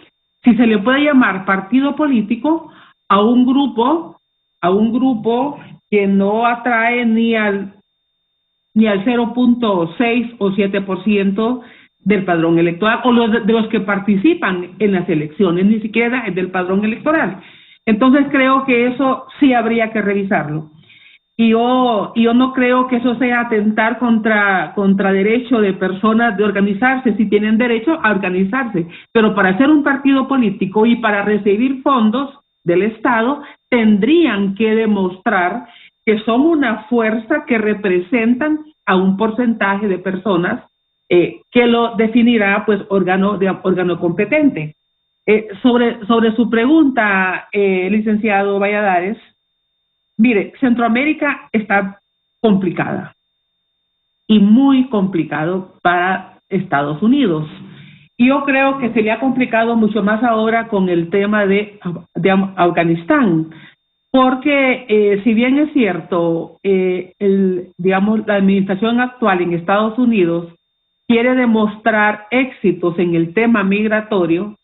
si se le puede llamar partido político a un grupo que no atrae ni al 0.6 o 7% del padrón electoral, o de los que participan en las elecciones, ni siquiera del padrón electoral. Entonces creo que eso sí habría que revisarlo. Y yo no creo que eso sea atentar contra derecho de personas de organizarse, si tienen derecho a organizarse. Pero para ser un partido político y para recibir fondos del Estado, tendrían que demostrar que son una fuerza que representan a un porcentaje de personas que lo definirá pues órgano competente. Sobre su pregunta, licenciado Valladares, mire, Centroamérica está complicada y muy complicado para Estados Unidos. Yo creo que se le ha complicado mucho más ahora con el tema de Afganistán, porque si bien es cierto, la administración actual en Estados Unidos quiere demostrar éxitos en el tema migratorio,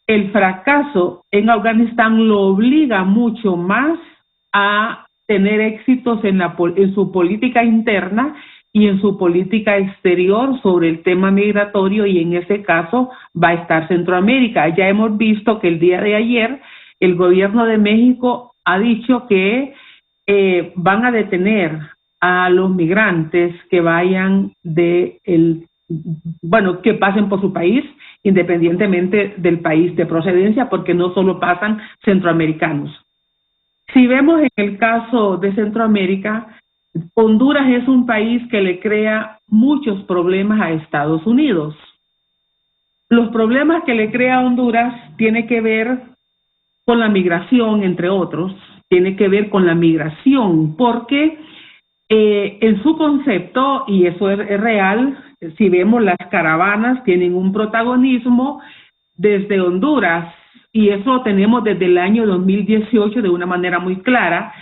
el fracaso en Afganistán lo obliga mucho más a tener éxitos en su política interna y en su política exterior sobre el tema migratorio, y en ese caso va a estar Centroamérica. Ya hemos visto que el día de ayer el gobierno de México ha dicho que van a detener a los migrantes que vayan que pasen por su país, independientemente del país de procedencia, porque no solo pasan centroamericanos. Si vemos en el caso de Centroamérica, Honduras es un país que le crea muchos problemas a Estados Unidos. Los problemas que le crea a Honduras tienen que ver con la migración, entre otros, tiene que ver con la migración, porque en su concepto, y eso es real, si vemos las caravanas tienen un protagonismo desde Honduras, y eso lo tenemos desde el año 2018 de una manera muy clara.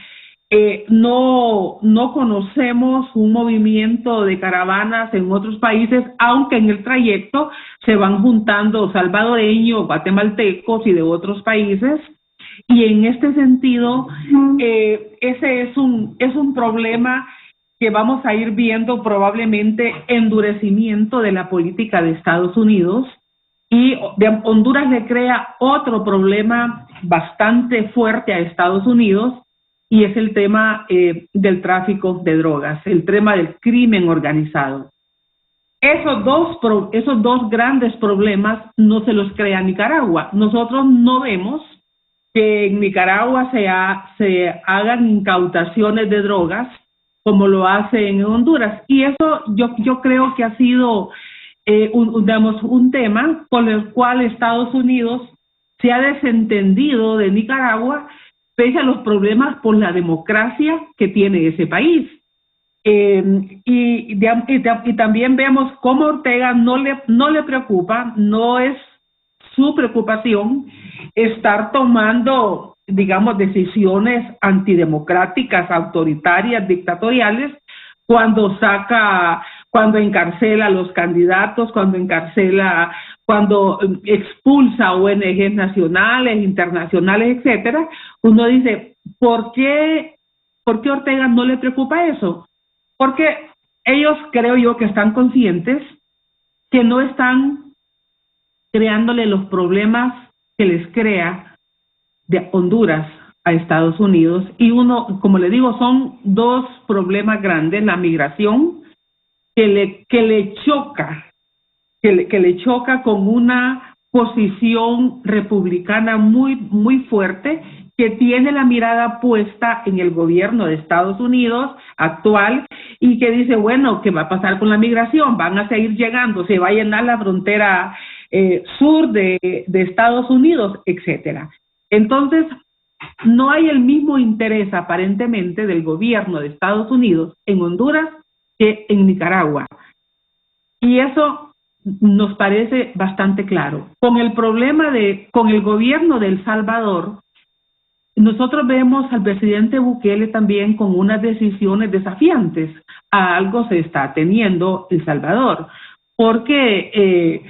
No conocemos un movimiento de caravanas en otros países, aunque en el trayecto se van juntando salvadoreños, guatemaltecos y de otros países. Y en este sentido, ese es un problema que vamos a ir viendo, probablemente endurecimiento de la política de Estados Unidos, y Honduras le crea otro problema bastante fuerte a Estados Unidos, y es el tema del tráfico de drogas, el tema del crimen organizado. Esos dos grandes problemas no se los crea Nicaragua. Nosotros no vemos que en Nicaragua se hagan incautaciones de drogas como lo hace en Honduras, y eso yo creo que ha sido un tema con el cual Estados Unidos se ha desentendido de Nicaragua, pese a los problemas por la democracia que tiene ese país. Y también vemos cómo Ortega no le preocupa, no es su preocupación estar tomando, digamos, decisiones antidemocráticas, autoritarias, dictatoriales, cuando encarcela a los candidatos, cuando expulsa a ONGs nacionales, internacionales, etcétera. Uno dice, ¿por qué Ortega no le preocupa eso? Porque ellos, creo yo, que están conscientes que no están creándole los problemas que les crea de Honduras a Estados Unidos, y uno, como le digo, son dos problemas grandes: la migración, que le choca con una posición republicana muy, muy fuerte, que tiene la mirada puesta en el gobierno de Estados Unidos actual, y que dice, bueno, ¿qué va a pasar con la migración? Van a seguir llegando, se va a llenar la frontera sur de Estados Unidos, etcétera. Entonces, no hay el mismo interés aparentemente del gobierno de Estados Unidos en Honduras que en Nicaragua. Y eso nos parece bastante claro. Con el gobierno de El Salvador, nosotros vemos al presidente Bukele también con unas decisiones desafiantes. A algo se está teniendo El Salvador, porque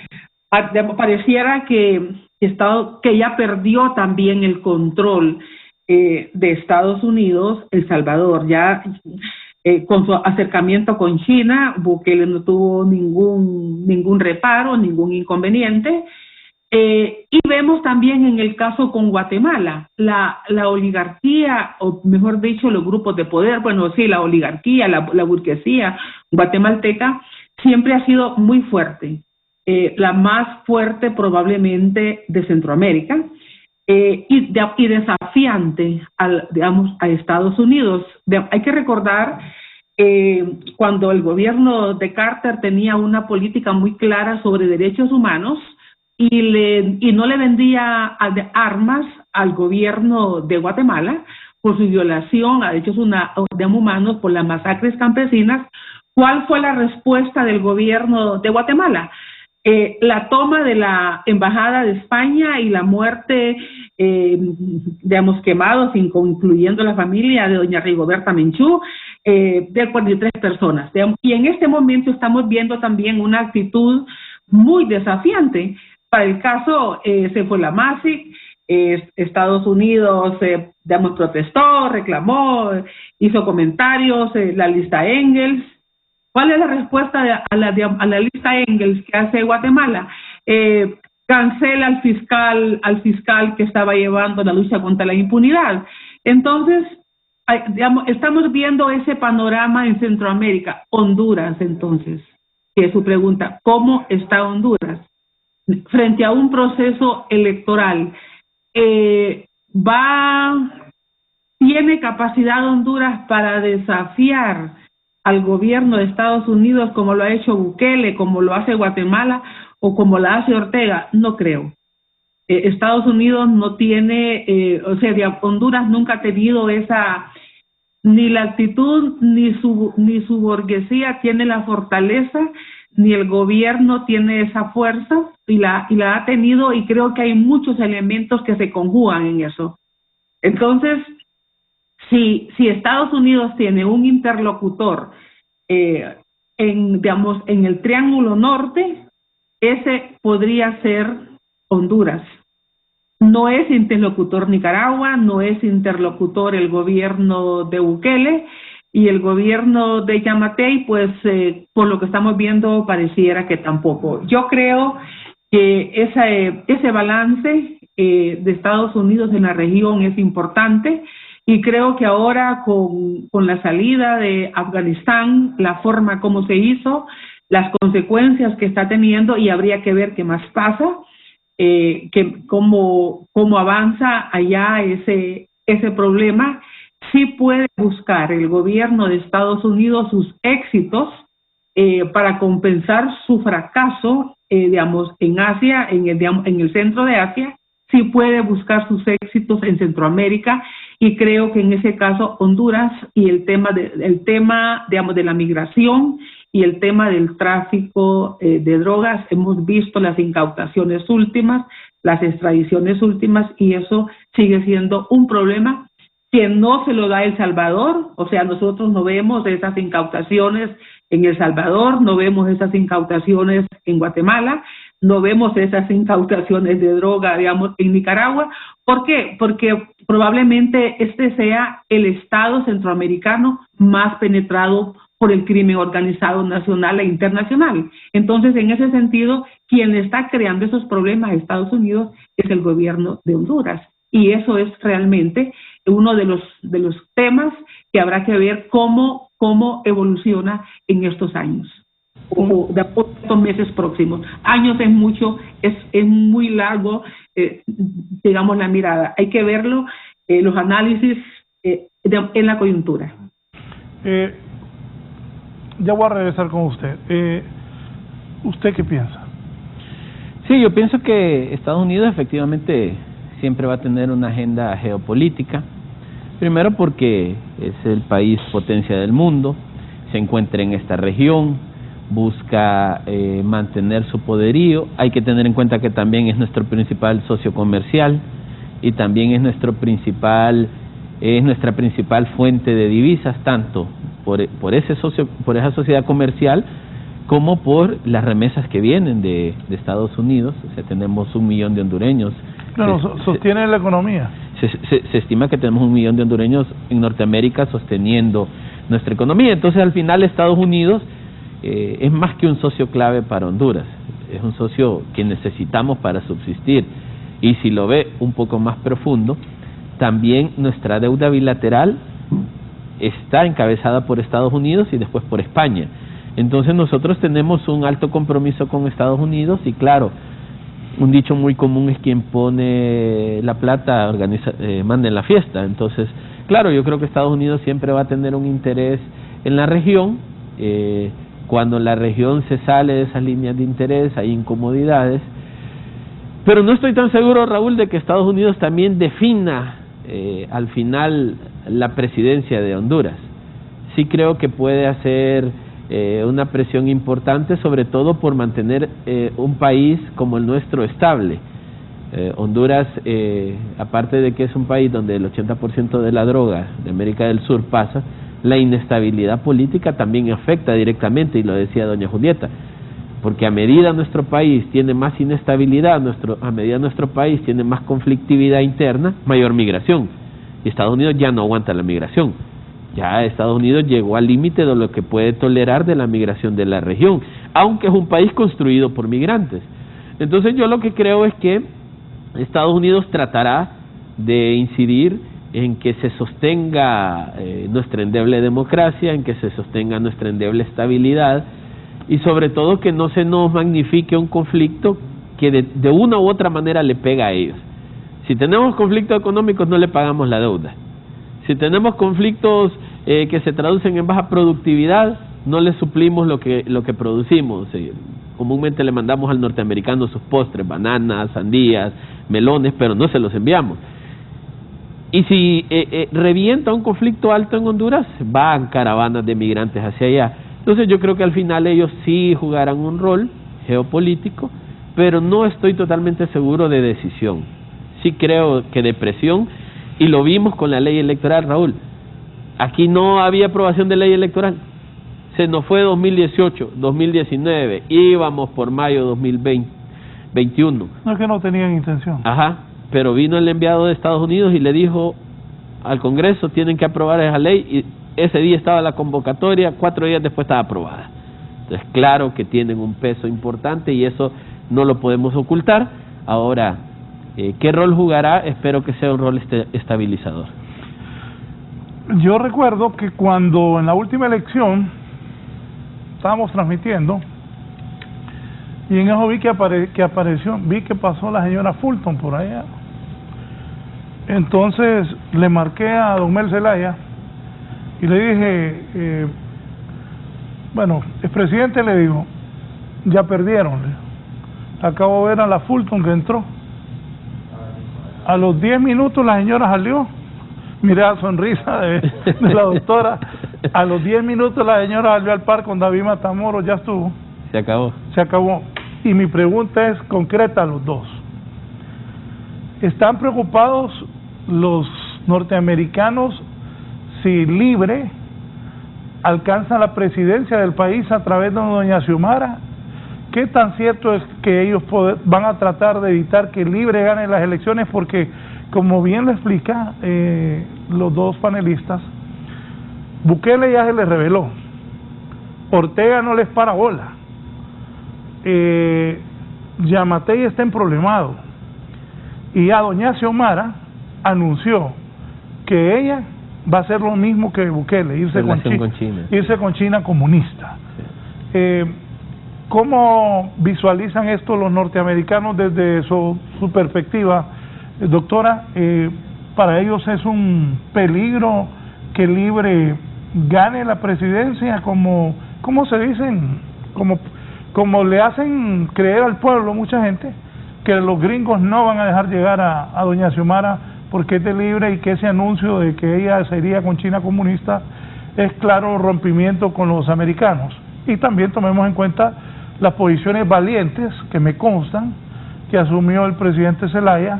pareciera que ya perdió también el control de Estados Unidos, El Salvador. Ya con su acercamiento con China, Bukele no tuvo ningún reparo, ningún inconveniente. Y vemos también en el caso con Guatemala, la oligarquía, o mejor dicho, los grupos de poder, la oligarquía, la burguesía guatemalteca siempre ha sido muy fuerte, la más fuerte probablemente de Centroamérica, y desafiante a Estados Unidos. Hay que recordar cuando el gobierno de Carter tenía una política muy clara sobre derechos humanos y no le vendía armas al gobierno de Guatemala por su violación a derechos humanos, por las masacres campesinas. ¿Cuál fue la respuesta del gobierno de Guatemala? La toma de la embajada de España y la muerte, digamos, quemados, incluyendo la familia de doña Rigoberta Menchú, de 43 personas. Digamos, y en este momento estamos viendo también una actitud muy desafiante. Para el caso, se fue la MASIC, Estados Unidos, digamos, protestó, reclamó, hizo comentarios, la lista Engels. ¿Cuál es la respuesta a la lista Engels que hace Guatemala? Cancela al fiscal que estaba llevando la lucha contra la impunidad. Entonces, digamos, estamos viendo ese panorama en Centroamérica. Honduras, entonces, que es su pregunta, ¿cómo está Honduras? Frente a un proceso electoral, ¿tiene capacidad Honduras para desafiar al gobierno de Estados Unidos como lo ha hecho Bukele, como lo hace Guatemala o como lo hace Ortega? No creo. Estados Unidos no tiene, Honduras nunca ha tenido esa, ni la actitud, ni su burguesía tiene la fortaleza, ni el gobierno tiene esa fuerza, y la ha tenido, y creo que hay muchos elementos que se conjugan en eso. Entonces, si Estados Unidos tiene un interlocutor en el Triángulo Norte, ese podría ser Honduras. No es interlocutor Nicaragua, no es interlocutor el gobierno de Bukele, y el gobierno de Yamatei, pues por lo que estamos viendo pareciera que tampoco. Yo creo que ese balance de Estados Unidos en la región es importante, y creo que ahora con la salida de Afganistán, la forma como se hizo, las consecuencias que está teniendo, y habría que ver qué más pasa, cómo avanza allá ese problema. Sí puede buscar el gobierno de Estados Unidos sus éxitos para compensar su fracaso, digamos, en Asia, en el centro de Asia. Sí puede buscar sus éxitos en Centroamérica, y creo que en ese caso Honduras y el tema digamos, de la migración y el tema del tráfico de drogas, hemos visto las incautaciones últimas, las extradiciones últimas, y eso sigue siendo un problema que no se lo da El Salvador. O sea, nosotros no vemos esas incautaciones en El Salvador, no vemos esas incautaciones en Guatemala, no vemos esas incautaciones de droga, digamos, en Nicaragua. ¿Por qué? Porque probablemente este sea el estado centroamericano más penetrado por el crimen organizado nacional e internacional. Entonces, en ese sentido, quien está creando esos problemas a Estados Unidos es el gobierno de Honduras. Y eso es realmente uno de los temas que habrá que ver cómo evoluciona en estos años, o de estos meses próximos. Años es mucho, es muy largo, digamos, la mirada. Hay que verlo, los análisis en la coyuntura. Ya voy a regresar con usted. ¿Usted qué piensa? Sí, yo pienso que Estados Unidos efectivamente siempre va a tener una agenda geopolítica. Primero porque es el país potencia del mundo, se encuentra en esta región, busca mantener su poderío. Hay que tener en cuenta que también es nuestro principal socio comercial, y también es nuestra principal fuente de divisas, tanto por esa sociedad comercial como por las remesas que vienen de Estados Unidos. O sea, tenemos 1 millón de hondureños. Claro, sostiene la economía. Se estima que tenemos 1 millón de hondureños en Norteamérica sosteniendo nuestra economía. Entonces, al final, Estados Unidos es más que un socio clave para Honduras, es un socio que necesitamos para subsistir. Y si lo ve un poco más profundo, también nuestra deuda bilateral está encabezada por Estados Unidos y después por España. Entonces nosotros tenemos un alto compromiso con Estados Unidos, y claro, un dicho muy común es: quien pone la plata manda en la fiesta. Entonces, claro, yo creo que Estados Unidos siempre va a tener un interés en la región. Cuando la región se sale de esas líneas de interés hay incomodidades, pero no estoy tan seguro, Raúl, de que Estados Unidos también defina al final la presidencia de Honduras. Sí creo que puede hacer una presión importante, sobre todo por mantener un país como el nuestro estable. Honduras, aparte de que es un país donde el 80% de la droga de América del Sur pasa, la inestabilidad política también afecta directamente, y lo decía doña Julieta, porque a medida nuestro país tiene más inestabilidad, a medida nuestro país tiene más conflictividad interna, mayor migración. Y Estados Unidos ya no aguanta la migración. Ya Estados Unidos llegó al límite de lo que puede tolerar de la migración de la región, aunque es un país construido por migrantes. Entonces yo lo que creo es que Estados Unidos tratará de incidir en que se sostenga nuestra endeble democracia, en que se sostenga nuestra endeble estabilidad, y sobre todo que no se nos magnifique un conflicto que de una u otra manera le pega a ellos. Si tenemos conflictos económicos, no le pagamos la deuda. Si tenemos conflictos que se traducen en baja productividad, no le suplimos lo que producimos. Comúnmente le mandamos al norteamericano sus postres, bananas, sandías, melones, pero no se los enviamos. Y si revienta un conflicto alto en Honduras, van caravanas de migrantes hacia allá. Entonces yo creo que al final ellos sí jugarán un rol geopolítico, pero no estoy totalmente seguro de decisión. Sí creo que de presión, y lo vimos con la ley electoral, Raúl. Aquí no había aprobación de ley electoral. Se nos fue 2018, 2019, íbamos por mayo de 2021. No es que no tenían intención. Ajá. Pero vino el enviado de Estados Unidos y le dijo al Congreso, tienen que aprobar esa ley, y ese día estaba la convocatoria, 4 días después estaba aprobada. Entonces, claro que tienen un peso importante y eso no lo podemos ocultar. Ahora, ¿qué rol jugará? Espero que sea un rol estabilizador. Yo recuerdo que cuando en la última elección estábamos transmitiendo, y en eso vi vi que pasó la señora Fulton por allá. Entonces le marqué a don Mel Zelaya y le dije, bueno, el presidente, le digo, ya perdieron. Acabo de ver a la Fulton que entró. A los 10 minutos la señora salió. Mira la sonrisa de la doctora. A los 10 minutos la señora salió al parque con David Matamoros, ya estuvo. Se acabó. Se acabó. Y mi pregunta es concreta a los dos. ¿Están preocupados los norteamericanos si Libre alcanza la presidencia del país a través de doña Xiomara? ¿Qué tan cierto es que ellos van a tratar de evitar que Libre gane las elecciones? Porque, como bien lo explica los dos panelistas, Bukele ya se les reveló, Ortega no les para bola, Yamatei está emproblemado, y a doña Xiomara anunció que ella va a hacer lo mismo que Bukele, irse con China comunista. Sí. ¿Cómo visualizan esto los norteamericanos desde su perspectiva, doctora? Para ellos es un peligro que Libre gane la presidencia, como se dicen, como le hacen creer al pueblo mucha gente, que los gringos no van a dejar llegar a doña Xiomara porque es de Libre, y que ese anuncio de que ella se iría con China comunista es claro rompimiento con los americanos. Y también tomemos en cuenta las posiciones valientes que me constan que asumió el presidente Zelaya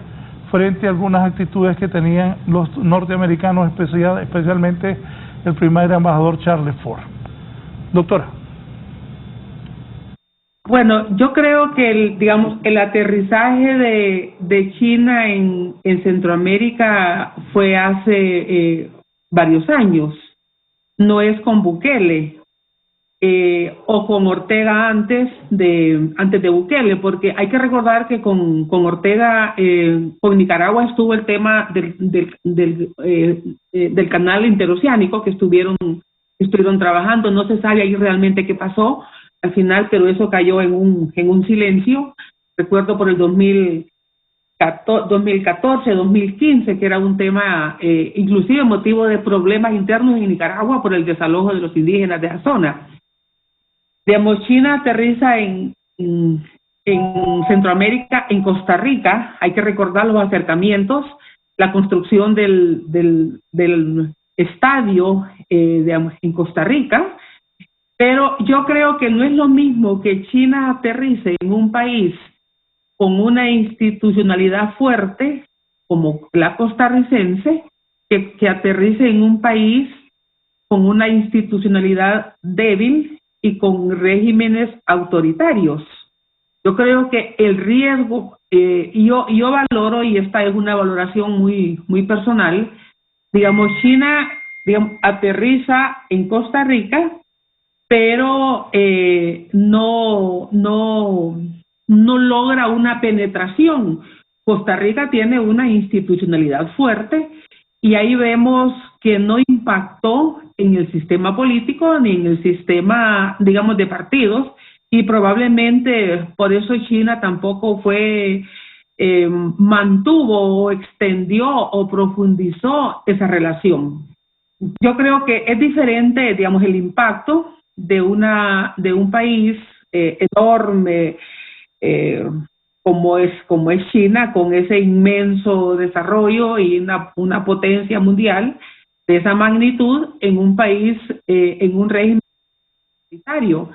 frente a algunas actitudes que tenían los norteamericanos, especialmente el primer embajador Charles Ford. Doctora. Bueno, yo creo que el aterrizaje de China en Centroamérica fue hace varios años. No es con Bukele o con Ortega antes de Bukele, porque hay que recordar que con Ortega, con Nicaragua estuvo el tema del canal interoceánico que estuvieron trabajando. No se sabe ahí realmente qué pasó al final, pero eso cayó en un silencio. Recuerdo por el 2014 2014, 2015, que era un tema inclusive motivo de problemas internos en Nicaragua por el desalojo de los indígenas de esa zona. Digamos, China aterriza en Centroamérica, en Costa Rica. Hay que recordar los acercamientos, la construcción del estadio digamos, en Costa Rica, pero yo creo que no es lo mismo que China aterrice en un país con una institucionalidad fuerte como la costarricense, que aterrice en un país con una institucionalidad débil y con regímenes autoritarios. Yo creo que el riesgo, yo valoro, y esta es una valoración muy personal, digamos, China aterriza en Costa Rica, pero no logra una penetración. Costa Rica tiene una institucionalidad fuerte y ahí vemos que no impactó en el sistema político ni en el sistema, digamos, de partidos, y probablemente por eso China tampoco mantuvo o extendió o profundizó esa relación. Yo creo que es diferente, digamos, el impacto de un país enorme como es China, con ese inmenso desarrollo y una potencia mundial de esa magnitud, en un país, en un régimen autoritario.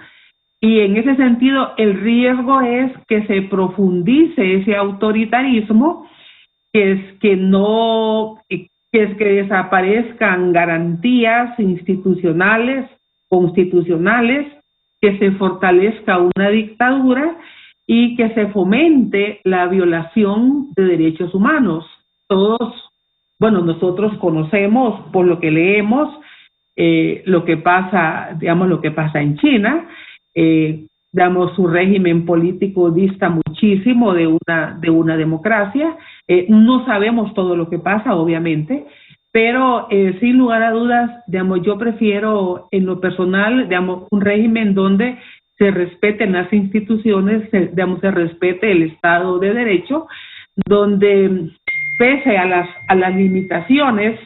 Y en ese sentido, el riesgo es que se profundice ese autoritarismo, que desaparezcan garantías institucionales, constitucionales, que se fortalezca una dictadura y que se fomente la violación de derechos humanos. Nosotros conocemos, por lo que leemos, lo que pasa en China. Su régimen político dista muchísimo de una democracia. No sabemos todo lo que pasa, obviamente, pero sin lugar a dudas, yo prefiero en lo personal, un régimen donde se respeten las instituciones, se respete el Estado de Derecho, donde pese a las limitaciones,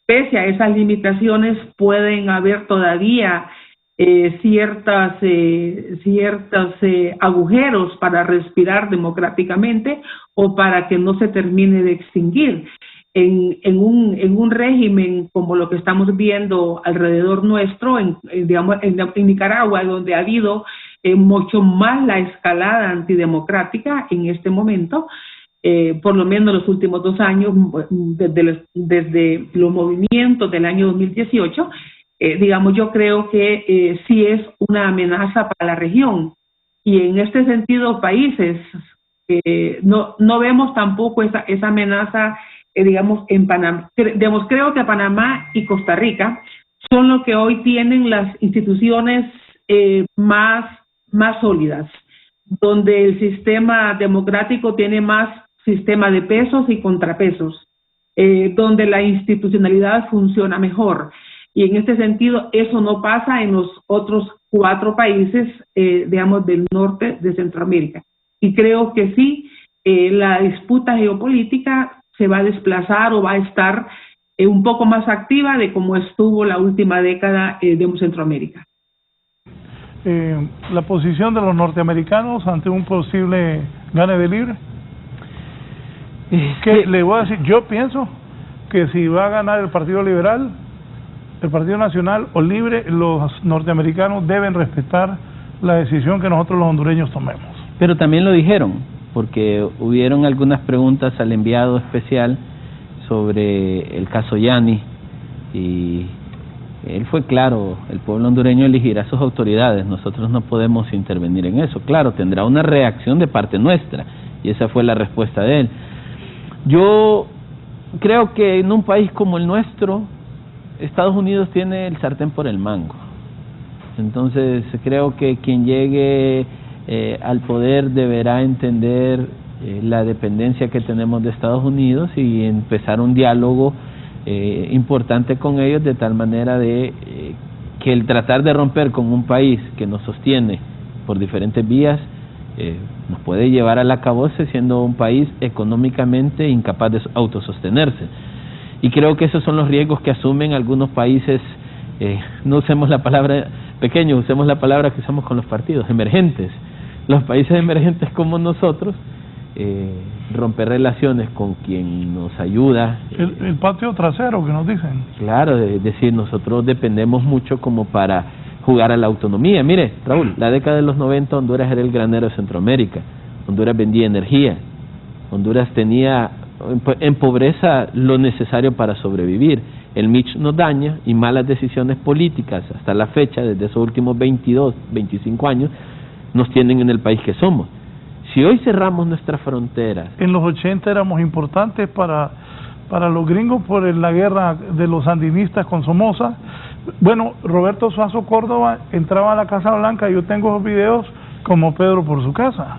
pese a esas limitaciones, pueden haber todavía ciertos agujeros para respirar democráticamente o para que no se termine de extinguir. En un régimen como lo que estamos viendo alrededor nuestro, en Nicaragua, donde ha habido mucho más la escalada antidemocrática en este momento, por lo menos los últimos 2 años, desde los movimientos del año 2018, yo creo que sí es una amenaza para la región. Y en este sentido, países, no vemos tampoco esa amenaza, en Panamá. Creo que Panamá y Costa Rica son los que hoy tienen las instituciones más sólidas, donde el sistema democrático tiene más sistema de pesos y contrapesos, donde la institucionalidad funciona mejor. Y en este sentido, eso no pasa en los otros 4 países, del norte de Centroamérica. Y creo que sí, la disputa geopolítica se va a desplazar o va a estar un poco más activa de como estuvo la última década de Centroamérica. La posición de los norteamericanos ante un posible gane de Libre. Que le voy a decir, yo pienso que si va a ganar el Partido Liberal, el Partido Nacional o Libre, los norteamericanos deben respetar la decisión que nosotros los hondureños tomemos. Pero también lo dijeron, porque hubieron algunas preguntas al enviado especial sobre el caso Yanni, y él fue claro: el pueblo hondureño elegirá sus autoridades, nosotros no podemos intervenir en eso. Claro, tendrá una reacción de parte nuestra, y esa fue la respuesta de él. Yo creo que en un país como el nuestro, Estados Unidos tiene el sartén por el mango. Entonces creo que quien llegue al poder deberá entender la dependencia que tenemos de Estados Unidos y empezar un diálogo importante con ellos, de tal manera de que el tratar de romper con un país que nos sostiene por diferentes vías nos puede llevar al acabose siendo un país económicamente incapaz de autosostenerse. Y creo que esos son los riesgos que asumen algunos países, no usemos la palabra pequeños, usemos la palabra que usamos con los partidos, emergentes. Los países emergentes como nosotros, romper relaciones con quien nos ayuda. El patio trasero que nos dicen. Claro, es decir, nosotros dependemos mucho como para jugar a la autonomía. Mire, Raúl, la década de los 90 Honduras era el granero de Centroamérica. Honduras vendía energía. Honduras tenía en pobreza lo necesario para sobrevivir. El Mitch nos daña y malas decisiones políticas hasta la fecha, desde esos últimos 22, 25 años, nos tienen en el país que somos. Si hoy cerramos nuestras fronteras... En los 80 éramos importantes para los gringos por la guerra de los sandinistas con Somoza. Bueno, Roberto Suazo Córdoba entraba a la Casa Blanca, yo tengo esos videos como Pedro por su casa.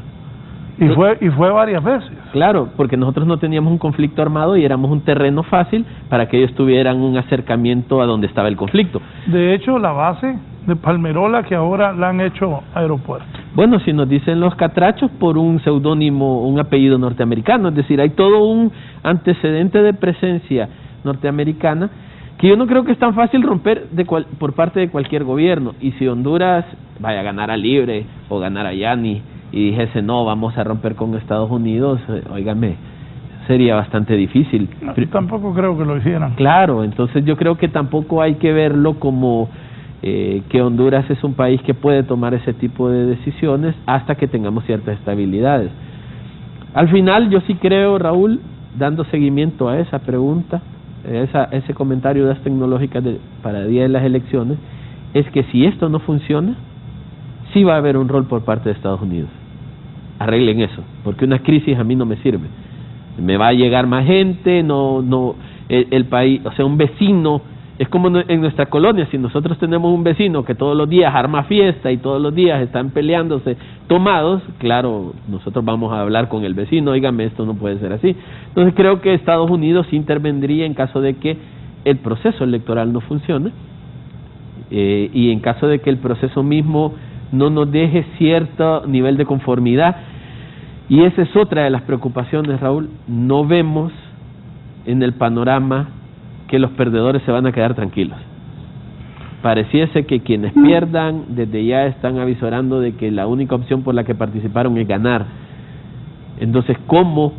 Y fue varias veces. Claro, porque nosotros no teníamos un conflicto armado y éramos un terreno fácil para que ellos tuvieran un acercamiento a donde estaba el conflicto. De hecho, la base de Palmerola, que ahora la han hecho aeropuerto. Bueno, si nos dicen los catrachos, por un seudónimo, un apellido norteamericano, es decir, hay todo un antecedente de presencia norteamericana que yo no creo que es tan fácil romper por parte de cualquier gobierno. Y si Honduras vaya a ganar a Libre o ganar a Yani y dijese no, vamos a romper con Estados Unidos, óigame, sería bastante difícil. No, tampoco creo que lo hicieran. Claro, entonces yo creo que tampoco hay que verlo como que Honduras es un país que puede tomar ese tipo de decisiones hasta que tengamos ciertas estabilidades. Al final yo sí creo, Raúl, dando seguimiento a esa pregunta, ese comentario de las tecnológicas para el día de las elecciones, es que si esto no funciona, sí va a haber un rol por parte de Estados Unidos. Arreglen eso, porque una crisis a mí no me sirve. Me va a llegar más gente, el país, o sea, un vecino, es como en nuestra colonia, si nosotros tenemos un vecino que todos los días arma fiesta y todos los días están peleándose tomados, claro, nosotros vamos a hablar con el vecino, óigame, esto no puede ser así. Entonces creo que Estados Unidos intervendría en caso de que el proceso electoral no funcione, y en caso de que el proceso mismo no nos deje cierto nivel de conformidad. Y esa es otra de las preocupaciones, Raúl. No vemos en el panorama que los perdedores se van a quedar tranquilos. Pareciese que quienes pierdan desde ya están avisorando de que la única opción por la que participaron es ganar. Entonces, ¿cómo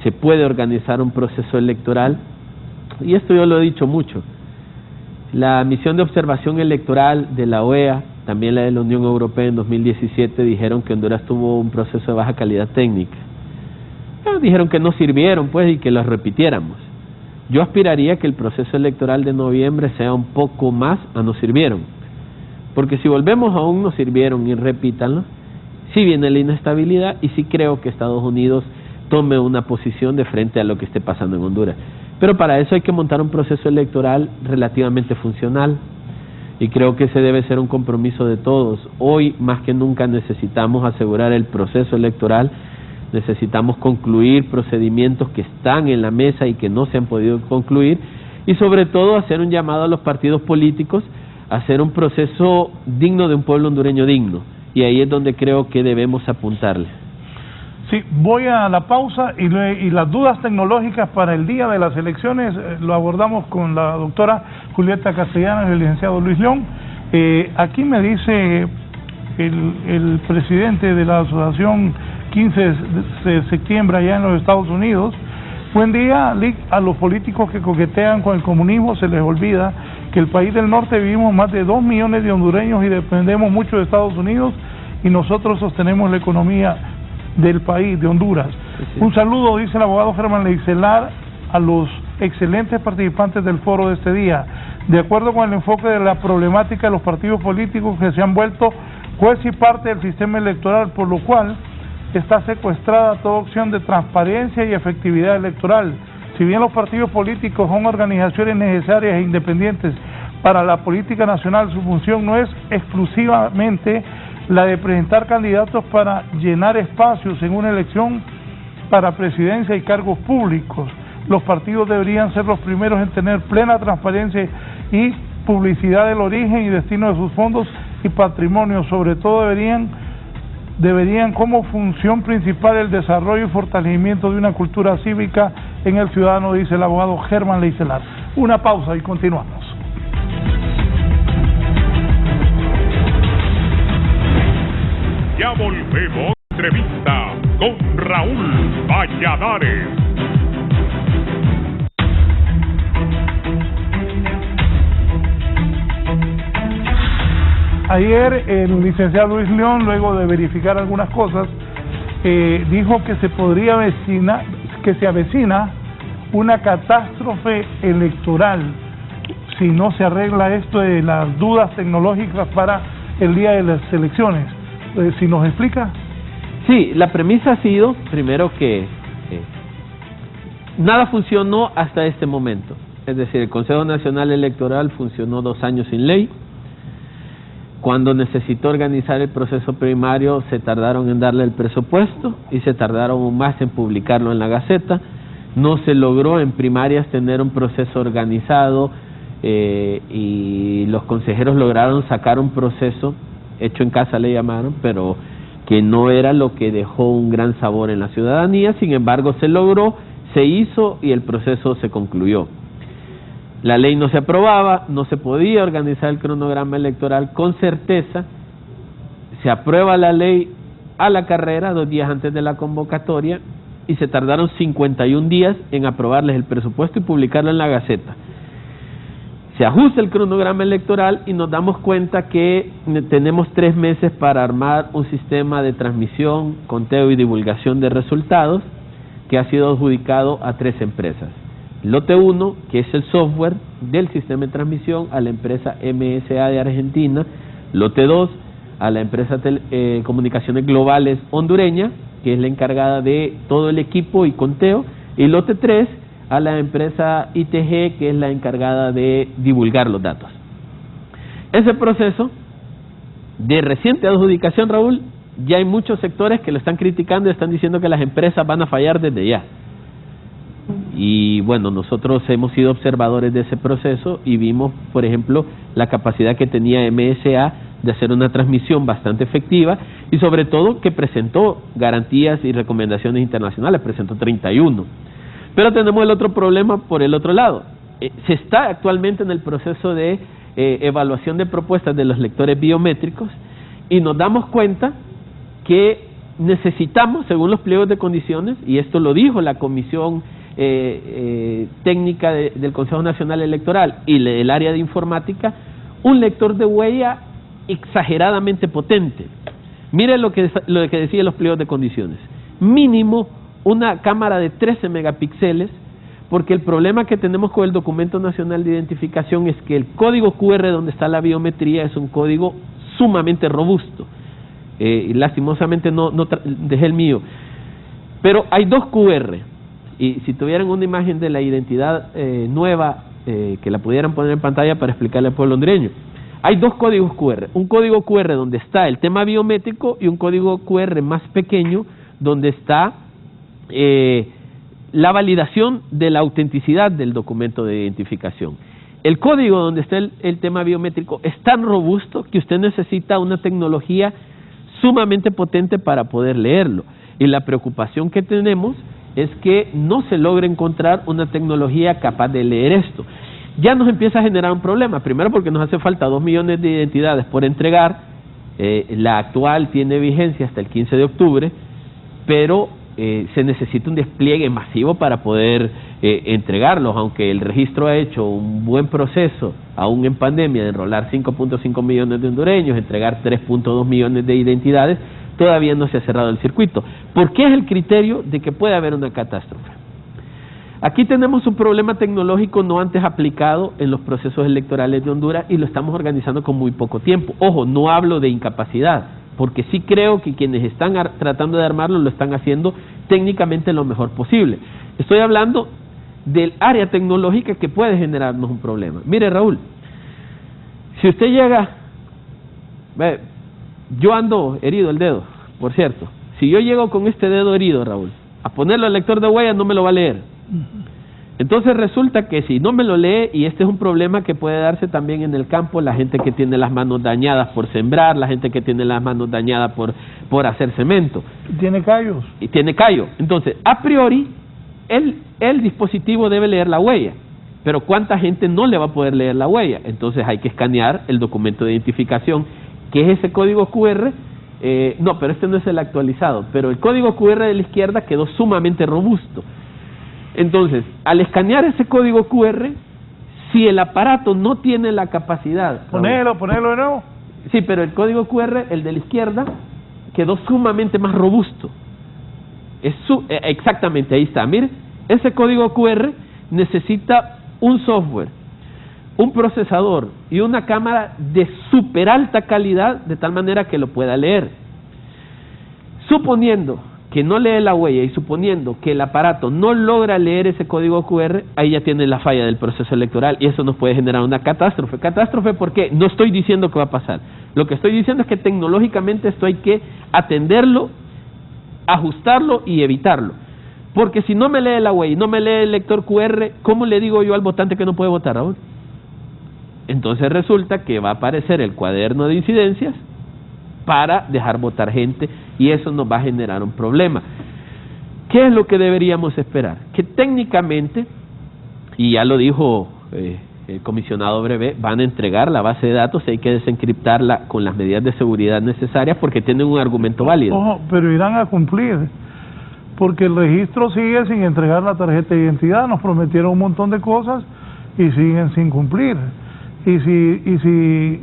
se puede organizar un proceso electoral? Y esto yo lo he dicho mucho. La misión de observación electoral de la OEA, también la de la Unión Europea en 2017, dijeron que Honduras tuvo un proceso de baja calidad técnica. Dijeron que no sirvieron, pues, y que los repitiéramos. Yo aspiraría que el proceso electoral de noviembre sea un poco más a no sirvieron. Porque si volvemos a un no sirvieron y repítanlo, sí viene la inestabilidad y sí creo que Estados Unidos tome una posición de frente a lo que esté pasando en Honduras. Pero para eso hay que montar un proceso electoral relativamente funcional. Y creo que ese debe ser un compromiso de todos. Hoy, más que nunca, necesitamos asegurar el proceso electoral, necesitamos concluir procedimientos que están en la mesa y que no se han podido concluir, y sobre todo hacer un llamado a los partidos políticos a hacer un proceso digno de un pueblo hondureño digno. Y ahí es donde creo que debemos apuntarle. Sí, voy a la pausa y las dudas tecnológicas para el día de las elecciones lo abordamos con la doctora Julieta Castellanos y el licenciado Luis León. Aquí me dice el presidente de la asociación 15 de septiembre allá en los Estados Unidos: buen día, Lick. A los políticos que coquetean con el comunismo se les olvida que el país del norte vivimos más de 2 millones de hondureños y dependemos mucho de Estados Unidos, y nosotros sostenemos la economía del país, de Honduras. Sí. Un saludo, dice el abogado Germán Leixelar, a los excelentes participantes del foro de este día. De acuerdo con el enfoque de la problemática de los partidos políticos que se han vuelto juez y parte del sistema electoral, por lo cual está secuestrada toda opción de transparencia y efectividad electoral. Si bien los partidos políticos son organizaciones necesarias e independientes para la política nacional, su función no es exclusivamente la de presentar candidatos para llenar espacios en una elección para presidencia y cargos públicos. Los partidos deberían ser los primeros en tener plena transparencia y publicidad del origen y destino de sus fondos y patrimonio. Sobre todo deberían deberían como función principal el desarrollo y fortalecimiento de una cultura cívica en el ciudadano, dice el abogado Germán Leicelar. Una pausa y continuamos. Ya volvemos. Entrevista con Raúl Valladares. Ayer el licenciado Luis León, luego de verificar algunas cosas, dijo que se avecina una catástrofe electoral si no se arregla esto de las dudas tecnológicas para el día de las elecciones. ¿Si nos explica? Sí, la premisa ha sido, primero, que nada funcionó hasta este momento. Es decir, el Consejo Nacional Electoral funcionó 2 años sin ley. Cuando necesitó organizar el proceso primario, se tardaron en darle el presupuesto y se tardaron aún más en publicarlo en la Gaceta. No se logró en primarias tener un proceso organizado y los consejeros lograron sacar un proceso, hecho en casa le llamaron, pero que no era lo que dejó un gran sabor en la ciudadanía. Sin embargo, se logró, se hizo y el proceso se concluyó. La ley no se aprobaba, no se podía organizar el cronograma electoral con certeza. Se aprueba la ley a la carrera 2 días antes de la convocatoria y se tardaron 51 días en aprobarles el presupuesto y publicarlo en la Gaceta. Se ajusta el cronograma electoral y nos damos cuenta que tenemos 3 meses para armar un sistema de transmisión, conteo y divulgación de resultados que ha sido adjudicado a 3 empresas. Lote 1, que es el software del sistema de transmisión, a la empresa MSA de Argentina. Lote 2, a la empresa Comunicaciones Globales hondureña, que es la encargada de todo el equipo y conteo. Y lote 3, a la empresa ITG, que es la encargada de divulgar los datos. Ese proceso de reciente adjudicación, Raúl, ya hay muchos sectores que lo están criticando y están diciendo que las empresas van a fallar desde ya. Y bueno, nosotros hemos sido observadores de ese proceso y vimos, por ejemplo, la capacidad que tenía MSA de hacer una transmisión bastante efectiva y sobre todo que presentó garantías y recomendaciones internacionales, presentó 31. Pero tenemos el otro problema por el otro lado. Se está actualmente en el proceso de evaluación de propuestas de los lectores biométricos y nos damos cuenta que necesitamos, según los pliegos de condiciones, y esto lo dijo la Comisión Técnica del Consejo Nacional Electoral y el área de informática, un lector de huella exageradamente potente. Mire lo que decía los pliegos de condiciones. Mínimo una cámara de 13 megapíxeles, porque el problema que tenemos con el Documento Nacional de Identificación es que el código QR donde está la biometría es un código sumamente robusto. Y lastimosamente no dejé el mío. Pero hay 2 QR, y si tuvieran una imagen de la identidad nueva, que la pudieran poner en pantalla para explicarle al pueblo hondureño. Hay 2 códigos QR, un código QR donde está el tema biométrico y un código QR más pequeño donde está la validación de la autenticidad del documento de identificación. El código donde está el tema biométrico es tan robusto que usted necesita una tecnología sumamente potente para poder leerlo. Y la preocupación que tenemos es que no se logra encontrar una tecnología capaz de leer esto. Ya nos empieza a generar un problema, primero porque nos hace falta 2 millones de identidades por entregar. La actual tiene vigencia hasta el 15 de octubre, pero se necesita un despliegue masivo para poder entregarlos, aunque el registro ha hecho un buen proceso, aún en pandemia, de enrolar 5.5 millones de hondureños, entregar 3.2 millones de identidades, todavía no se ha cerrado el circuito. ¿Por qué es el criterio de que puede haber una catástrofe? Aquí tenemos un problema tecnológico no antes aplicado en los procesos electorales de Honduras y lo estamos organizando con muy poco tiempo. Ojo, no hablo de incapacidad, porque sí creo que quienes están tratando de armarlo lo están haciendo técnicamente lo mejor posible. Estoy hablando del área tecnológica que puede generarnos un problema. Mire, Raúl, si usted llega, yo ando herido el dedo, por cierto, si yo llego con este dedo herido, Raúl, a ponerlo al lector de huellas no me lo va a leer. Entonces resulta que si no me lo lee, y este es un problema que puede darse también en el campo, la gente que tiene las manos dañadas por sembrar, la gente que tiene las manos dañadas por hacer cemento. Tiene callos. Y tiene callo. Entonces, a priori, el dispositivo debe leer la huella, pero ¿cuánta gente no le va a poder leer la huella? Entonces hay que escanear el documento de identificación, que es ese código QR. No, pero este no es el actualizado, pero el código QR de la izquierda quedó sumamente robusto. Entonces, al escanear ese código QR, si el aparato no tiene la capacidad... Ponelo de nuevo. Sí, pero el código QR, el de la izquierda, quedó sumamente más robusto. Exactamente, ahí está. Mire, ese código QR necesita un software, un procesador y una cámara de súper alta calidad, de tal manera que lo pueda leer. Suponiendo que no lee la huella y suponiendo que el aparato no logra leer ese código QR, ahí ya tiene la falla del proceso electoral y eso nos puede generar una catástrofe. ¿Catástrofe por qué? No estoy diciendo que va a pasar. Lo que estoy diciendo es que tecnológicamente esto hay que atenderlo, ajustarlo y evitarlo. Porque si no me lee la huella y no me lee el lector QR, ¿cómo le digo yo al votante que no puede votar, Raúl? Entonces resulta que va a aparecer el cuaderno de incidencias para dejar votar gente y eso nos va a generar un problema. ¿Qué es lo que deberíamos esperar? Que técnicamente, y ya lo dijo el comisionado Brevet, van a entregar la base de datos, hay que desencriptarla con las medidas de seguridad necesarias porque tienen un argumento válido. Ojo, pero irán a cumplir, porque el registro sigue sin entregar la tarjeta de identidad, nos prometieron un montón de cosas y siguen sin cumplir. Y si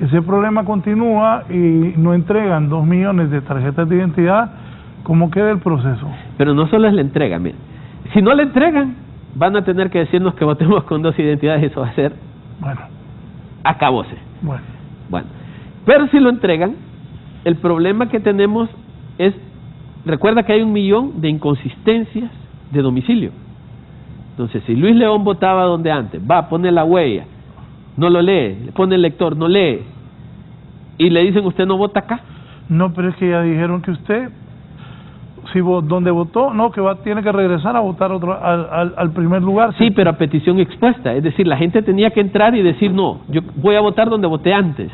ese problema continúa y no entregan 2 millones de tarjetas de identidad, ¿cómo queda el proceso? Pero no solo es la entrega, mire. Si no la entregan, van a tener que decirnos que votemos con 2 identidades, eso va a ser... Bueno. Acabóse. Bueno. Pero si lo entregan, el problema que tenemos es... Recuerda que hay 1 millón de inconsistencias de domicilio. Entonces, si Luis León votaba donde antes, va, pone la huella, no lo lee, le pone el lector, no lee, y le dicen usted no vota acá. No, pero es que ya dijeron que usted, si donde votó, no, que tiene que regresar a votar al primer lugar. Sí, pero a petición expuesta, es decir, la gente tenía que entrar y decir no, yo voy a votar donde voté antes.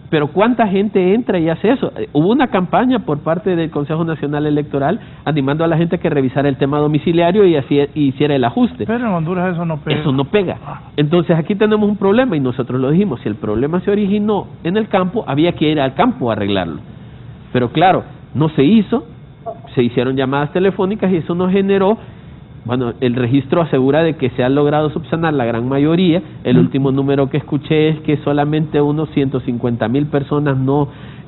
Pero ¿cuánta gente entra y hace eso? Hubo una campaña por parte del Consejo Nacional Electoral animando a la gente que revisara el tema domiciliario y así hiciera el ajuste. Pero en Honduras eso no pega. Eso no pega. Entonces aquí tenemos un problema y nosotros lo dijimos, si el problema se originó en el campo, había que ir al campo a arreglarlo. Pero claro, no se hizo, se hicieron llamadas telefónicas y eso nos generó... Bueno, el registro asegura de que se ha logrado subsanar la gran mayoría. El último número que escuché es que solamente unos 150,000 personas no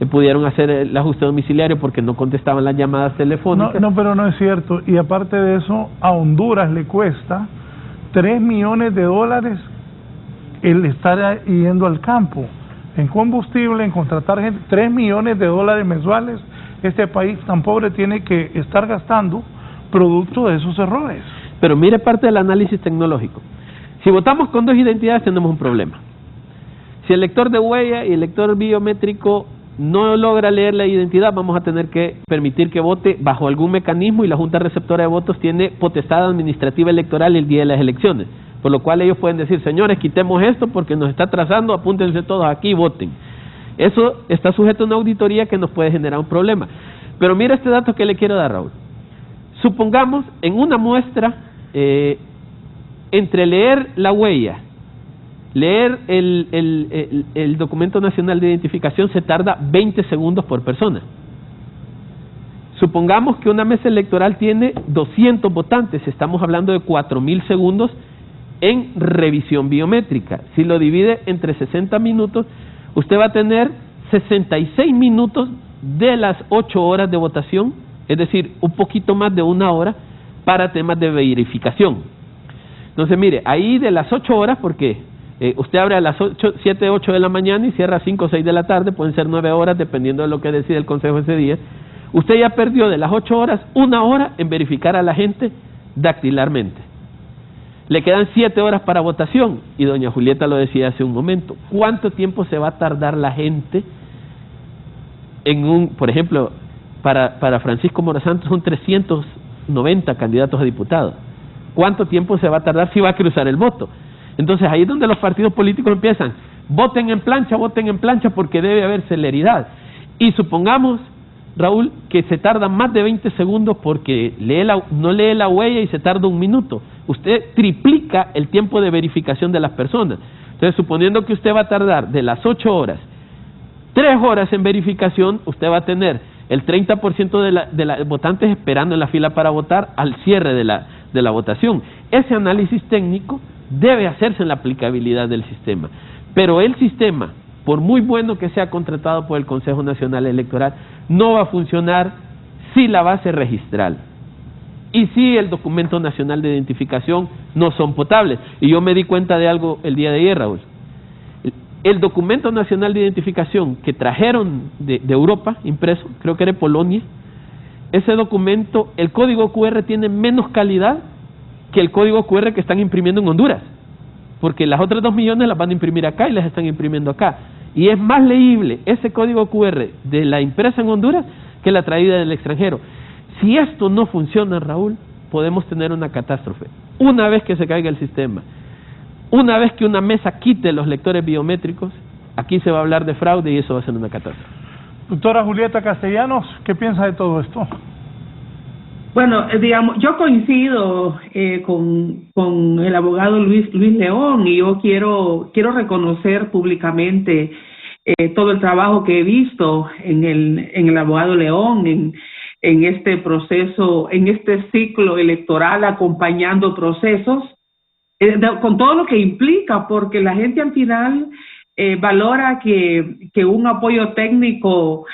pudieron hacer el ajuste domiciliario porque no contestaban las llamadas telefónicas. No, pero no es cierto. Y aparte de eso, a Honduras le cuesta $3 millones el estar yendo al campo. En combustible, en contratar gente, $3 millones mensuales. Este país tan pobre tiene que estar gastando producto de esos errores. Pero mire parte del análisis tecnológico. Si votamos con 2 identidades tenemos un problema. Si el lector de huella y el lector biométrico no logra leer la identidad, vamos a tener que permitir que vote bajo algún mecanismo y la Junta Receptora de Votos tiene potestad administrativa electoral el día de las elecciones. Por lo cual ellos pueden decir, señores, quitemos esto porque nos está atrasando, apúntense todos aquí y voten. Eso está sujeto a una auditoría que nos puede generar un problema. Pero mira este dato que le quiero dar, Raúl. Supongamos en una muestra, entre leer la huella, leer el documento nacional de identificación se tarda 20 segundos por persona. Supongamos que una mesa electoral tiene 200 votantes, estamos hablando de 4,000 segundos en revisión biométrica. Si lo divide entre 60 minutos, usted va a tener 66 minutos de las 8 horas de votación, es decir, un poquito más de 1 hora para temas de verificación. Entonces, mire, ahí de las 8 horas, porque usted abre a las 7, 8 de la mañana y cierra a 5 o 6 de la tarde, pueden ser 9 horas, dependiendo de lo que decide el Consejo ese día. Usted ya perdió de las 8 horas 1 hora en verificar a la gente dactilarmente. Le quedan 7 horas para votación, y doña Julieta lo decía hace un momento. ¿Cuánto tiempo se va a tardar la gente en por ejemplo, para Francisco Morazán son 390 candidatos a diputados. cuánto tiempo se va a tardar si va a cruzar el voto. Entonces ahí es donde los partidos políticos empiezan, voten en plancha porque debe haber celeridad. Y supongamos, Raúl, que se tarda más de 20 segundos porque no lee la huella y se tarda 1 minuto. Usted triplica el tiempo de verificación de las personas. Entonces, suponiendo que usted va a tardar de las 8 horas, 3 horas en verificación, usted va a tener el 30% de los votantes esperando en la fila para votar al cierre de la votación. Ese análisis técnico debe hacerse en la aplicabilidad del sistema. Pero el sistema, por muy bueno que sea contratado por el Consejo Nacional Electoral, no va a funcionar si la base registral y si el documento nacional de identificación no son potables. Y yo me di cuenta de algo el día de ayer, Raúl. El documento nacional de identificación que trajeron de Europa, impreso, creo que era de Polonia, ese documento, el código QR tiene menos calidad que el código QR que están imprimiendo en Honduras, porque las otras 2 millones las van a imprimir acá y las están imprimiendo acá. Y es más leíble ese código QR de la impresa en Honduras que la traída del extranjero. Si esto no funciona, Raúl, podemos tener una catástrofe. Una vez que se caiga el sistema, una vez que una mesa quite los lectores biométricos, aquí se va a hablar de fraude y eso va a ser una catástrofe. Doctora Julieta Castellanos, ¿qué piensa de todo esto? Bueno, digamos, yo coincido con el abogado Luis León, y yo quiero reconocer públicamente todo el trabajo que he visto en el abogado León, en este proceso, en este ciclo electoral, acompañando procesos, con todo lo que implica, porque la gente al final valora que un apoyo técnico,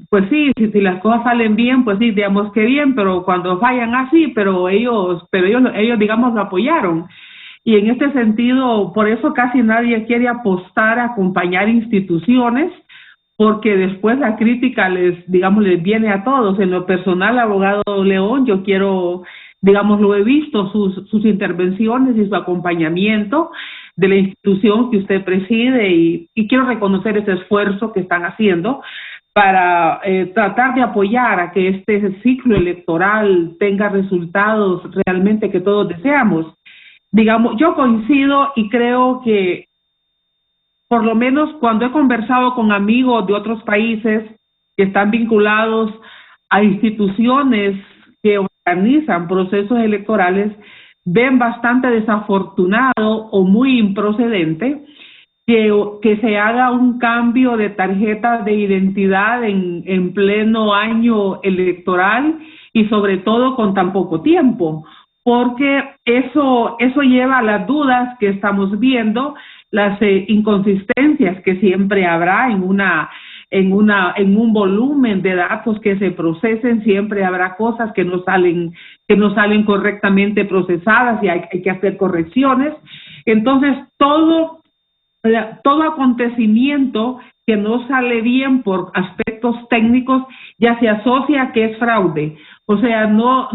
pues sí, si las cosas salen bien, pues sí, digamos que bien, pero cuando fallan así, pero ellos digamos lo apoyaron. Y en este sentido, por eso casi nadie quiere apostar a acompañar instituciones, porque después la crítica les viene a todos. En lo personal, abogado León, yo lo he visto, sus intervenciones y su acompañamiento de la institución que usted preside, y quiero reconocer ese esfuerzo que están haciendo para tratar de apoyar a que este ciclo electoral tenga resultados realmente que todos deseamos. Yo coincido y creo que, por lo menos cuando he conversado con amigos de otros países que están vinculados a instituciones que organizan procesos electorales, ven bastante desafortunado o muy improcedente que se haga un cambio de tarjeta de identidad en pleno año electoral, y sobre todo con tan poco tiempo, porque eso lleva a las dudas que estamos viendo, las inconsistencias que siempre habrá en un volumen de datos que se procesen. Siempre habrá cosas que no salen correctamente procesadas y hay que hacer correcciones. Entonces, todo acontecimiento que no sale bien por aspectos técnicos ya se asocia que es fraude. O sea, no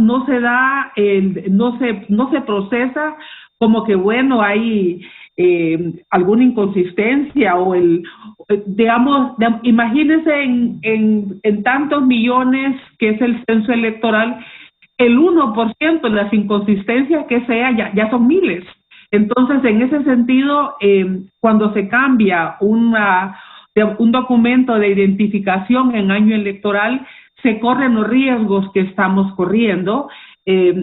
se procesa como que, bueno, hay alguna inconsistencia imagínense en tantos millones que es el censo electoral, el 1% de las inconsistencias que sea ya son miles. Entonces, en ese sentido, cuando se cambia un documento de identificación en año electoral, se corren los riesgos que estamos corriendo,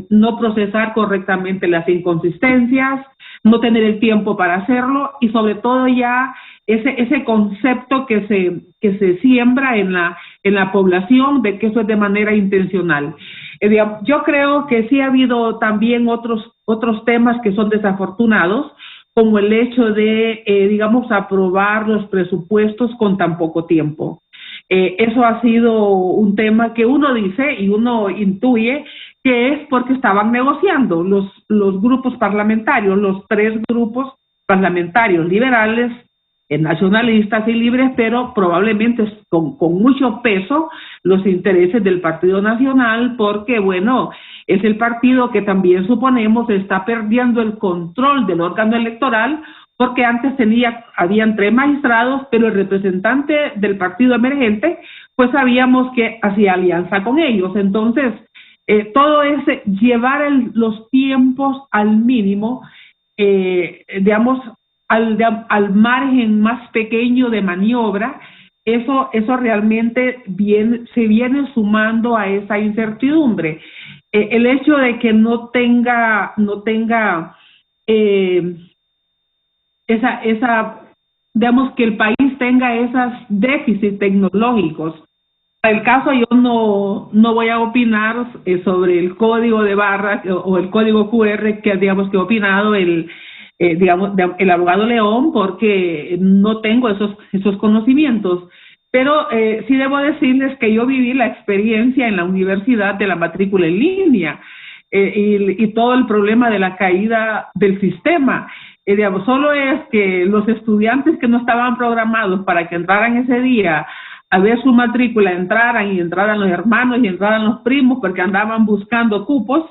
no procesar correctamente las inconsistencias, no tener el tiempo para hacerlo, y sobre todo ya ese concepto que se siembra en la población de que eso es de manera intencional. Yo creo que sí ha habido también otros temas que son desafortunados, como el hecho de, aprobar los presupuestos con tan poco tiempo. Eso ha sido un tema que uno dice y uno intuye que es porque estaban negociando los grupos parlamentarios, los 3 grupos parlamentarios liberales, nacionalistas y libres, pero probablemente con mucho peso los intereses del Partido Nacional, porque, bueno, es el partido que también suponemos está perdiendo el control del órgano electoral, porque antes habían 3 magistrados, pero el representante del partido emergente, pues sabíamos que hacía alianza con ellos. Entonces, todo es llevar los tiempos al mínimo, digamos, al margen más pequeño de maniobra. Eso realmente se viene sumando a esa incertidumbre. El hecho de que no tenga digamos, que el país tenga esos déficits tecnológicos. En el caso, yo no voy a opinar sobre el código de barras o el código QR que digamos que ha opinado el abogado León, porque no tengo esos conocimientos. Pero sí debo decirles que yo viví la experiencia en la universidad de la matrícula en línea y todo el problema de la caída del sistema. Digamos, solo es que los estudiantes que no estaban programados para que entraran ese día a ver su matrícula, entraran los hermanos y entraran los primos porque andaban buscando cupos,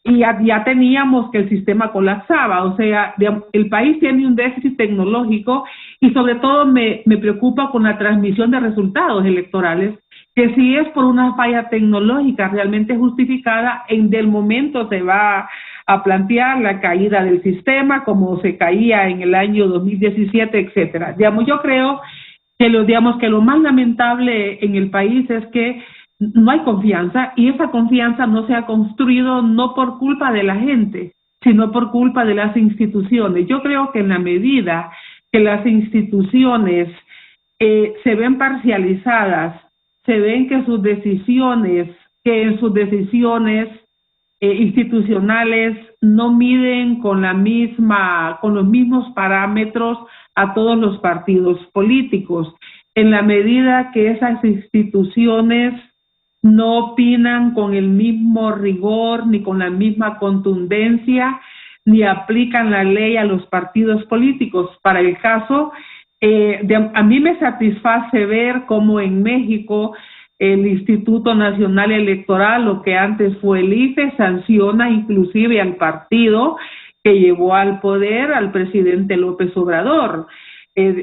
y ya teníamos que el sistema colapsaba. O sea, el país tiene un déficit tecnológico y sobre todo me preocupa con la transmisión de resultados electorales, que si es por una falla tecnológica realmente justificada, del momento se va a plantear la caída del sistema como se caía en el año 2017, etcétera. Digamos, yo creo que lo más lamentable en el país es que no hay confianza, y esa confianza no se ha construido no por culpa de la gente, sino por culpa de las instituciones. Yo creo que en la medida que las instituciones se ven parcializadas, se ven que en sus decisiones institucionales no miden con los mismos parámetros a todos los partidos políticos. En la medida que esas instituciones no opinan con el mismo rigor ni con la misma contundencia, ni aplican la ley a los partidos políticos. Para el caso, a mí me satisface ver cómo en México el Instituto Nacional Electoral, lo que antes fue el IFE, sanciona inclusive al partido que llevó al poder al presidente López Obrador.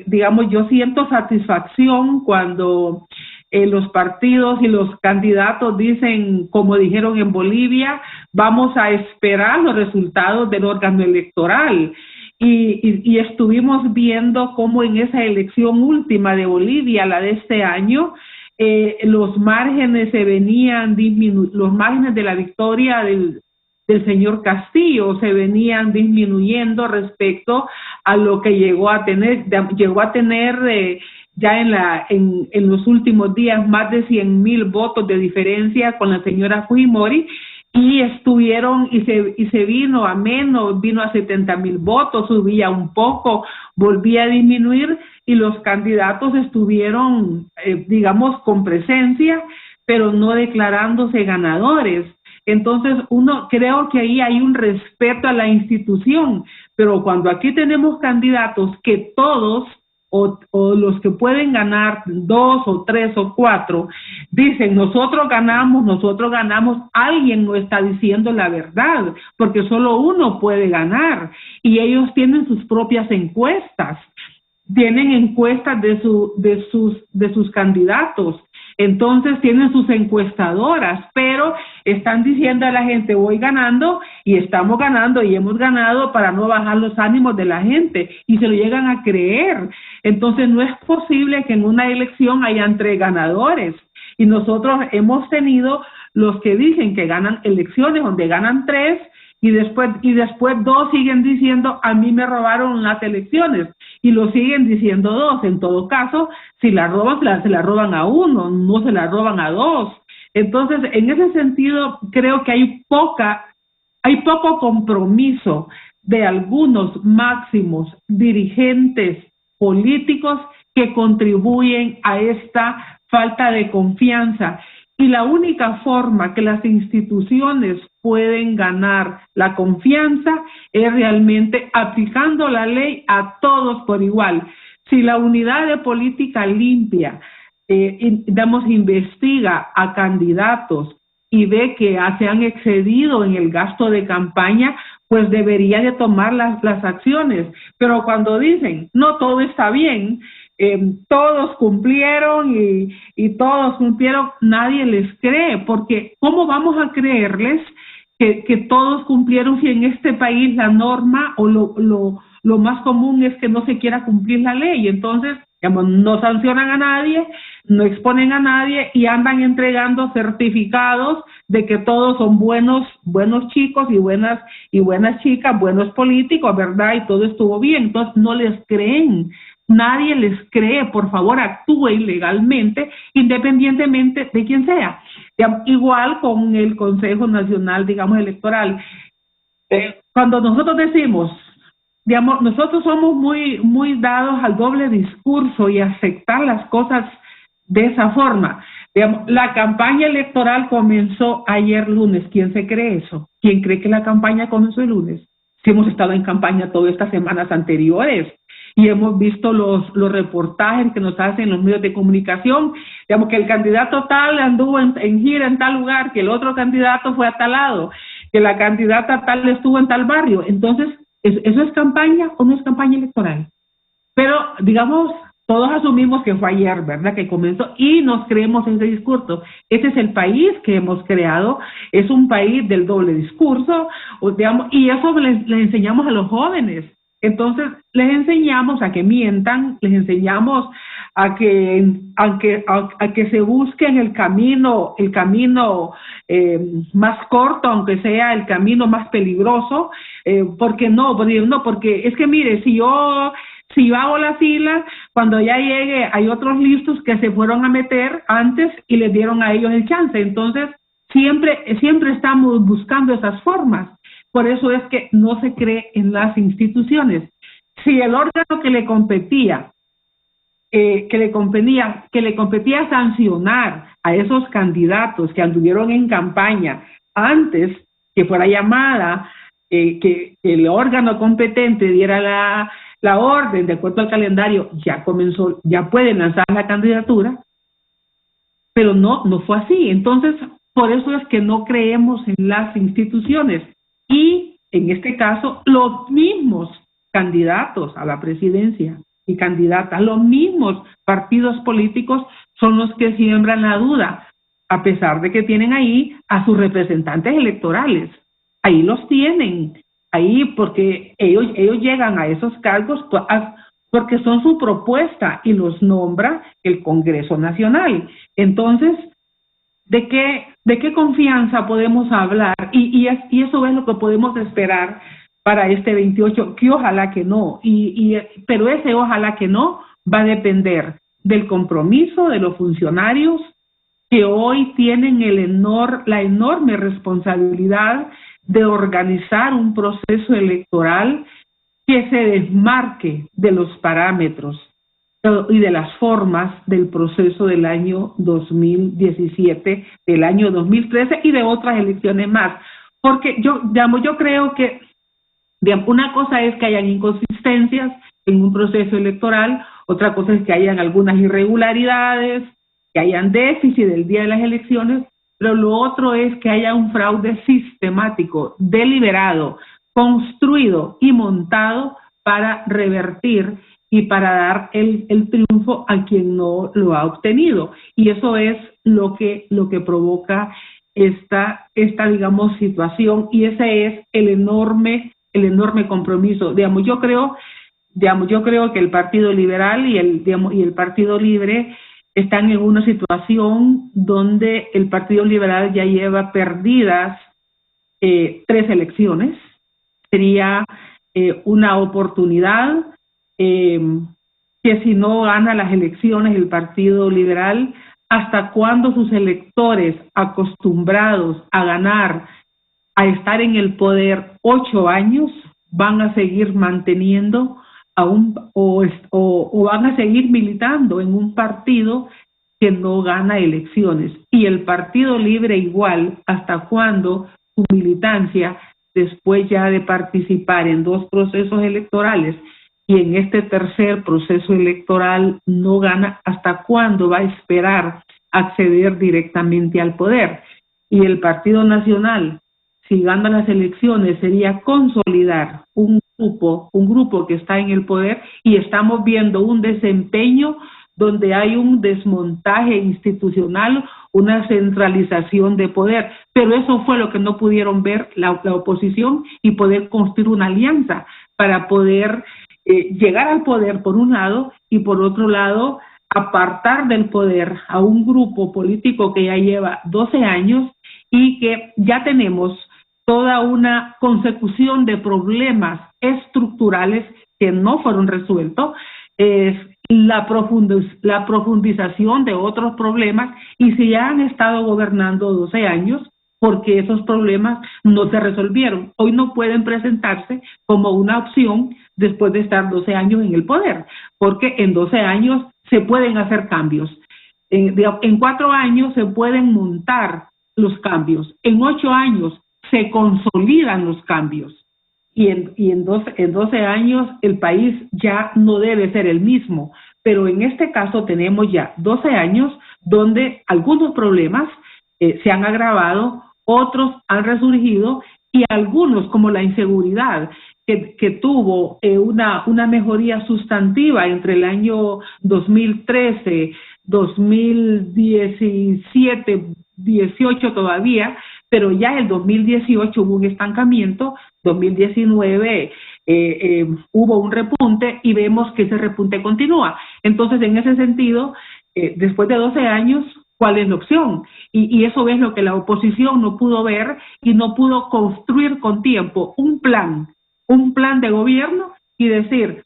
Digamos, yo siento satisfacción cuando los partidos y los candidatos dicen, como dijeron en Bolivia, vamos a esperar los resultados del órgano electoral. Y estuvimos viendo cómo en esa elección última de Bolivia, la de este año, los márgenes los márgenes de la victoria del señor Castillo se venían disminuyendo respecto a lo que llegó a tener ya en los últimos días más de 100,000 votos de diferencia con la señora Fujimori, y se vino a menos, vino a 70,000 votos, subía un poco, volvía a disminuir, y los candidatos estuvieron, digamos, con presencia, pero no declarándose ganadores. Entonces, creo que ahí hay un respeto a la institución, pero cuando aquí tenemos candidatos que todos, o los que pueden ganar 2 o 3 o 4, dicen nosotros ganamos, alguien no está diciendo la verdad, porque solo uno puede ganar, y ellos tienen sus propias encuestas, tienen encuestas de sus candidatos. Entonces tienen sus encuestadoras, pero están diciendo a la gente, voy ganando y estamos ganando y hemos ganado, para no bajar los ánimos de la gente, y se lo llegan a creer. Entonces no es posible que en una elección hayan 3 ganadores, y nosotros hemos tenido los que dicen que ganan elecciones donde ganan 3, y después 2 siguen diciendo a mí me robaron las elecciones, y lo siguen diciendo 2. En todo caso, si la roban, se la roban a 1, no se la roban a 2. Entonces, en ese sentido, creo que hay poco compromiso de algunos máximos dirigentes políticos que contribuyen a esta falta de confianza. Y la única forma que las instituciones pueden ganar la confianza es realmente aplicando la ley a todos por igual. Si la unidad de política limpia, investiga a candidatos y ve que se han excedido en el gasto de campaña, pues debería de tomar las acciones. Pero cuando dicen, no, todo está bien, todos cumplieron y todos cumplieron, nadie les cree, porque ¿cómo vamos a creerles que todos cumplieron si en este país la norma o lo más común es que no se quiera cumplir la ley? Entonces, digamos, no sancionan a nadie, no exponen a nadie y andan entregando certificados de que todos son buenos chicos y buenas chicas, buenos políticos, ¿verdad? Y todo estuvo bien. Entonces, no les creen. Nadie les cree. Por favor, actúen legalmente, independientemente de quién sea. Igual con el Consejo Nacional, digamos, Electoral. Cuando nosotros decimos, digamos, nosotros somos muy dados al doble discurso y aceptar las cosas de esa forma. Digamos, la campaña electoral comenzó ayer lunes. ¿Quién se cree eso? ¿Quién cree que la campaña comenzó el lunes? Si hemos estado en campaña todas estas semanas anteriores y hemos visto los reportajes que nos hacen los medios de comunicación, digamos que el candidato tal anduvo en gira en tal lugar, que el otro candidato fue a tal lado, que la candidata tal estuvo en tal barrio. Entonces, ¿eso es campaña o no es campaña electoral? Pero, digamos, todos asumimos que fue ayer, ¿verdad?, que comenzó y nos creemos ese discurso. Ese es el país que hemos creado, es un país del doble discurso, digamos, y eso les enseñamos a los jóvenes. Entonces, les enseñamos a que mientan, les enseñamos a que se busquen el camino más corto, aunque sea el camino más peligroso, porque es que mire, si yo hago la fila, cuando ya llegue hay otros listos que se fueron a meter antes y les dieron a ellos el chance. Entonces, siempre estamos buscando esas formas. Por eso es que no se cree en las instituciones. Si el órgano que le competía sancionar a esos candidatos que anduvieron en campaña antes que fuera llamada, que el órgano competente diera la orden de acuerdo al calendario, ya pueden lanzar la candidatura, pero no fue así. Entonces, por eso es que no creemos en las instituciones. Y en este caso, los mismos candidatos a la presidencia y candidatas, los mismos partidos políticos son los que siembran la duda, a pesar de que tienen ahí a sus representantes electorales. Ahí los tienen, ahí porque ellos llegan a esos cargos porque son su propuesta y los nombra el Congreso Nacional. Entonces, ¿de qué confianza podemos hablar? Y eso es lo que podemos esperar para este 28, que ojalá que no, pero ese ojalá que no va a depender del compromiso de los funcionarios que hoy tienen la enorme responsabilidad de organizar un proceso electoral que se desmarque de los parámetros y de las formas del proceso del año 2017, del año 2013 y de otras elecciones más. Porque yo creo que una cosa es que hayan inconsistencias en un proceso electoral, otra cosa es que hayan algunas irregularidades, que hayan déficit el día de las elecciones, pero lo otro es que haya un fraude sistemático, deliberado, construido y montado para revertir y para dar el triunfo a quien no lo ha obtenido. Y eso es lo que provoca esta digamos, situación, y ese es el enorme compromiso. Yo creo que el Partido Liberal y el Partido Libre están en una situación donde el Partido Liberal ya lleva perdidas 3 elecciones. Sería una oportunidad que si no gana las elecciones el Partido Liberal, ¿hasta cuándo sus electores acostumbrados a ganar, a estar en el poder 8 años, van a seguir manteniendo o van a seguir militando en un partido que no gana elecciones? Y el Partido Libre igual, ¿hasta cuándo su militancia, después ya de participar en 2 procesos electorales y en este tercer proceso electoral no gana, hasta cuándo va a esperar acceder directamente al poder? Y el Partido Nacional, si gana las elecciones, sería consolidar un un grupo que está en el poder y estamos viendo un desempeño donde hay un desmontaje institucional, una centralización de poder. Pero eso fue lo que no pudieron ver la oposición y poder construir una alianza para poder llegar al poder por un lado y por otro lado apartar del poder a un grupo político que ya lleva 12 años y que ya tenemos toda una consecución de problemas estructurales que no fueron resueltos, la profundización de otros problemas, y si ya han estado gobernando 12 años, porque esos problemas no se resolvieron. Hoy no pueden presentarse como una opción después de estar 12 años en el poder, porque en 12 años se pueden hacer cambios. En 4 años se pueden montar los cambios. En 8 años se consolidan los cambios. Y en 12 años el país ya no debe ser el mismo. Pero en este caso tenemos ya 12 años donde algunos problemas se han agravado, otros han resurgido, y algunos, como la inseguridad, que tuvo una mejoría sustantiva entre el año 2013, 2017, 18 todavía, pero ya el 2018 hubo un estancamiento, 2019 hubo un repunte y vemos que ese repunte continúa. Entonces, en ese sentido, después de 12 años, ¿cuál es la opción? Y eso es lo que la oposición no pudo ver y no pudo construir con tiempo un plan de gobierno y decir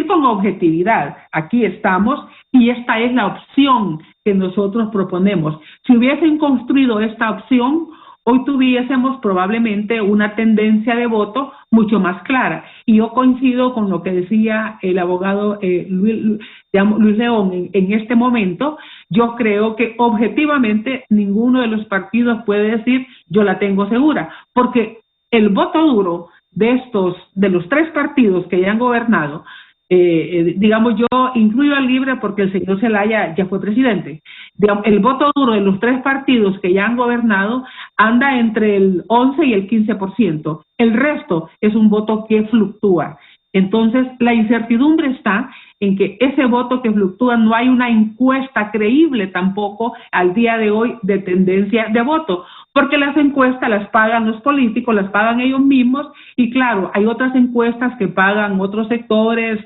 con objetividad, aquí estamos y esta es la opción que nosotros proponemos. Si hubiesen construido esta opción, hoy tuviésemos probablemente una tendencia de voto mucho más clara. Y yo coincido con lo que decía el abogado Luis León en este momento. Yo creo que objetivamente ninguno de los partidos puede decir yo la tengo segura, porque el voto duro de los 3 partidos que ya han gobernado, digamos, yo incluyo al Libre porque el señor Zelaya ya fue presidente. Digamos, el voto duro de los 3 partidos que ya han gobernado anda entre el 11 y el 15%. El resto es un voto que fluctúa. Entonces, la incertidumbre está en que ese voto que fluctúa, no hay una encuesta creíble tampoco al día de hoy de tendencia de voto, porque las encuestas las pagan los políticos, las pagan ellos mismos, y claro, hay otras encuestas que pagan otros sectores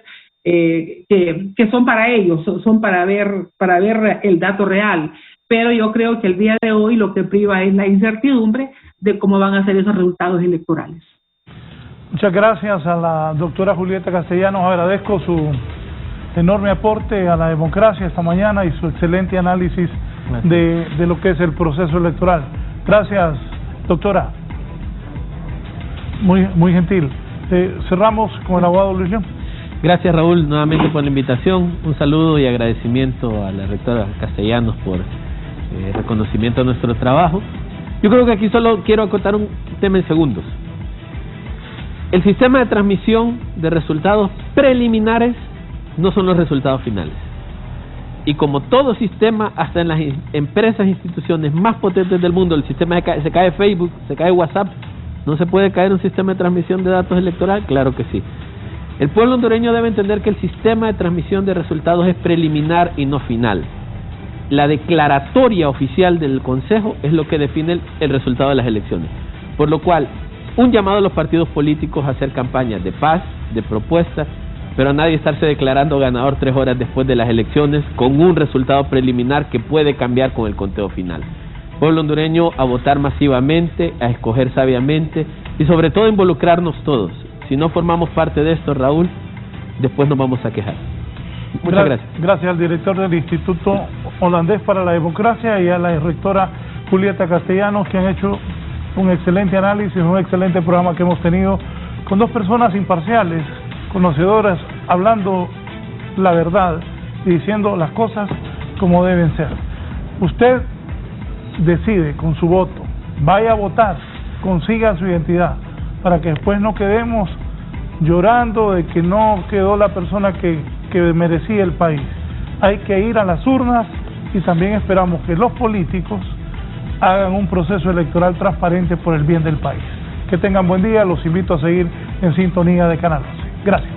que son para ellos, son para ver el dato real. Pero yo creo que el día de hoy lo que priva es la incertidumbre de cómo van a ser esos resultados electorales. Muchas gracias a la doctora Julieta Castellanos. Agradezco su enorme aporte a la democracia esta mañana y su excelente análisis de lo que es el proceso electoral. Gracias, doctora. Muy gentil. Cerramos con el abogado Luis León. Gracias, Raúl, nuevamente por la invitación. Un saludo y agradecimiento a la rectora Castellanos por reconocimiento a nuestro trabajo. Yo creo que aquí solo quiero acotar un tema en segundos. El sistema de transmisión de resultados preliminares no son los resultados finales. Y como todo sistema, hasta en las empresas e instituciones más potentes del mundo, el sistema se cae Facebook, se cae WhatsApp, ¿no se puede caer un sistema de transmisión de datos electoral? Claro que sí. El pueblo hondureño debe entender que el sistema de transmisión de resultados es preliminar y no final. La declaratoria oficial del Consejo es lo que define el resultado de las elecciones. Por lo cual, un llamado a los partidos políticos a hacer campañas de paz, de propuestas, pero a nadie estarse declarando ganador 3 horas después de las elecciones con un resultado preliminar que puede cambiar con el conteo final. Pueblo hondureño, a votar masivamente, a escoger sabiamente y sobre todo involucrarnos todos. Si no formamos parte de esto, Raúl, después nos vamos a quejar. Muchas gracias. Gracias al director del Instituto Holandés para la Democracia y a la rectora Julieta Castellanos, que han hecho un excelente análisis, un excelente programa que hemos tenido con 2 personas imparciales, conocedoras, hablando la verdad y diciendo las cosas como deben ser. Usted decide con su voto, vaya a votar, consiga su identidad, para que después no quedemos llorando de que no quedó la persona que merecía el país. Hay que ir a las urnas y también esperamos que los políticos hagan un proceso electoral transparente por el bien del país. Que tengan buen día, los invito a seguir en sintonía de Canal 11. Gracias.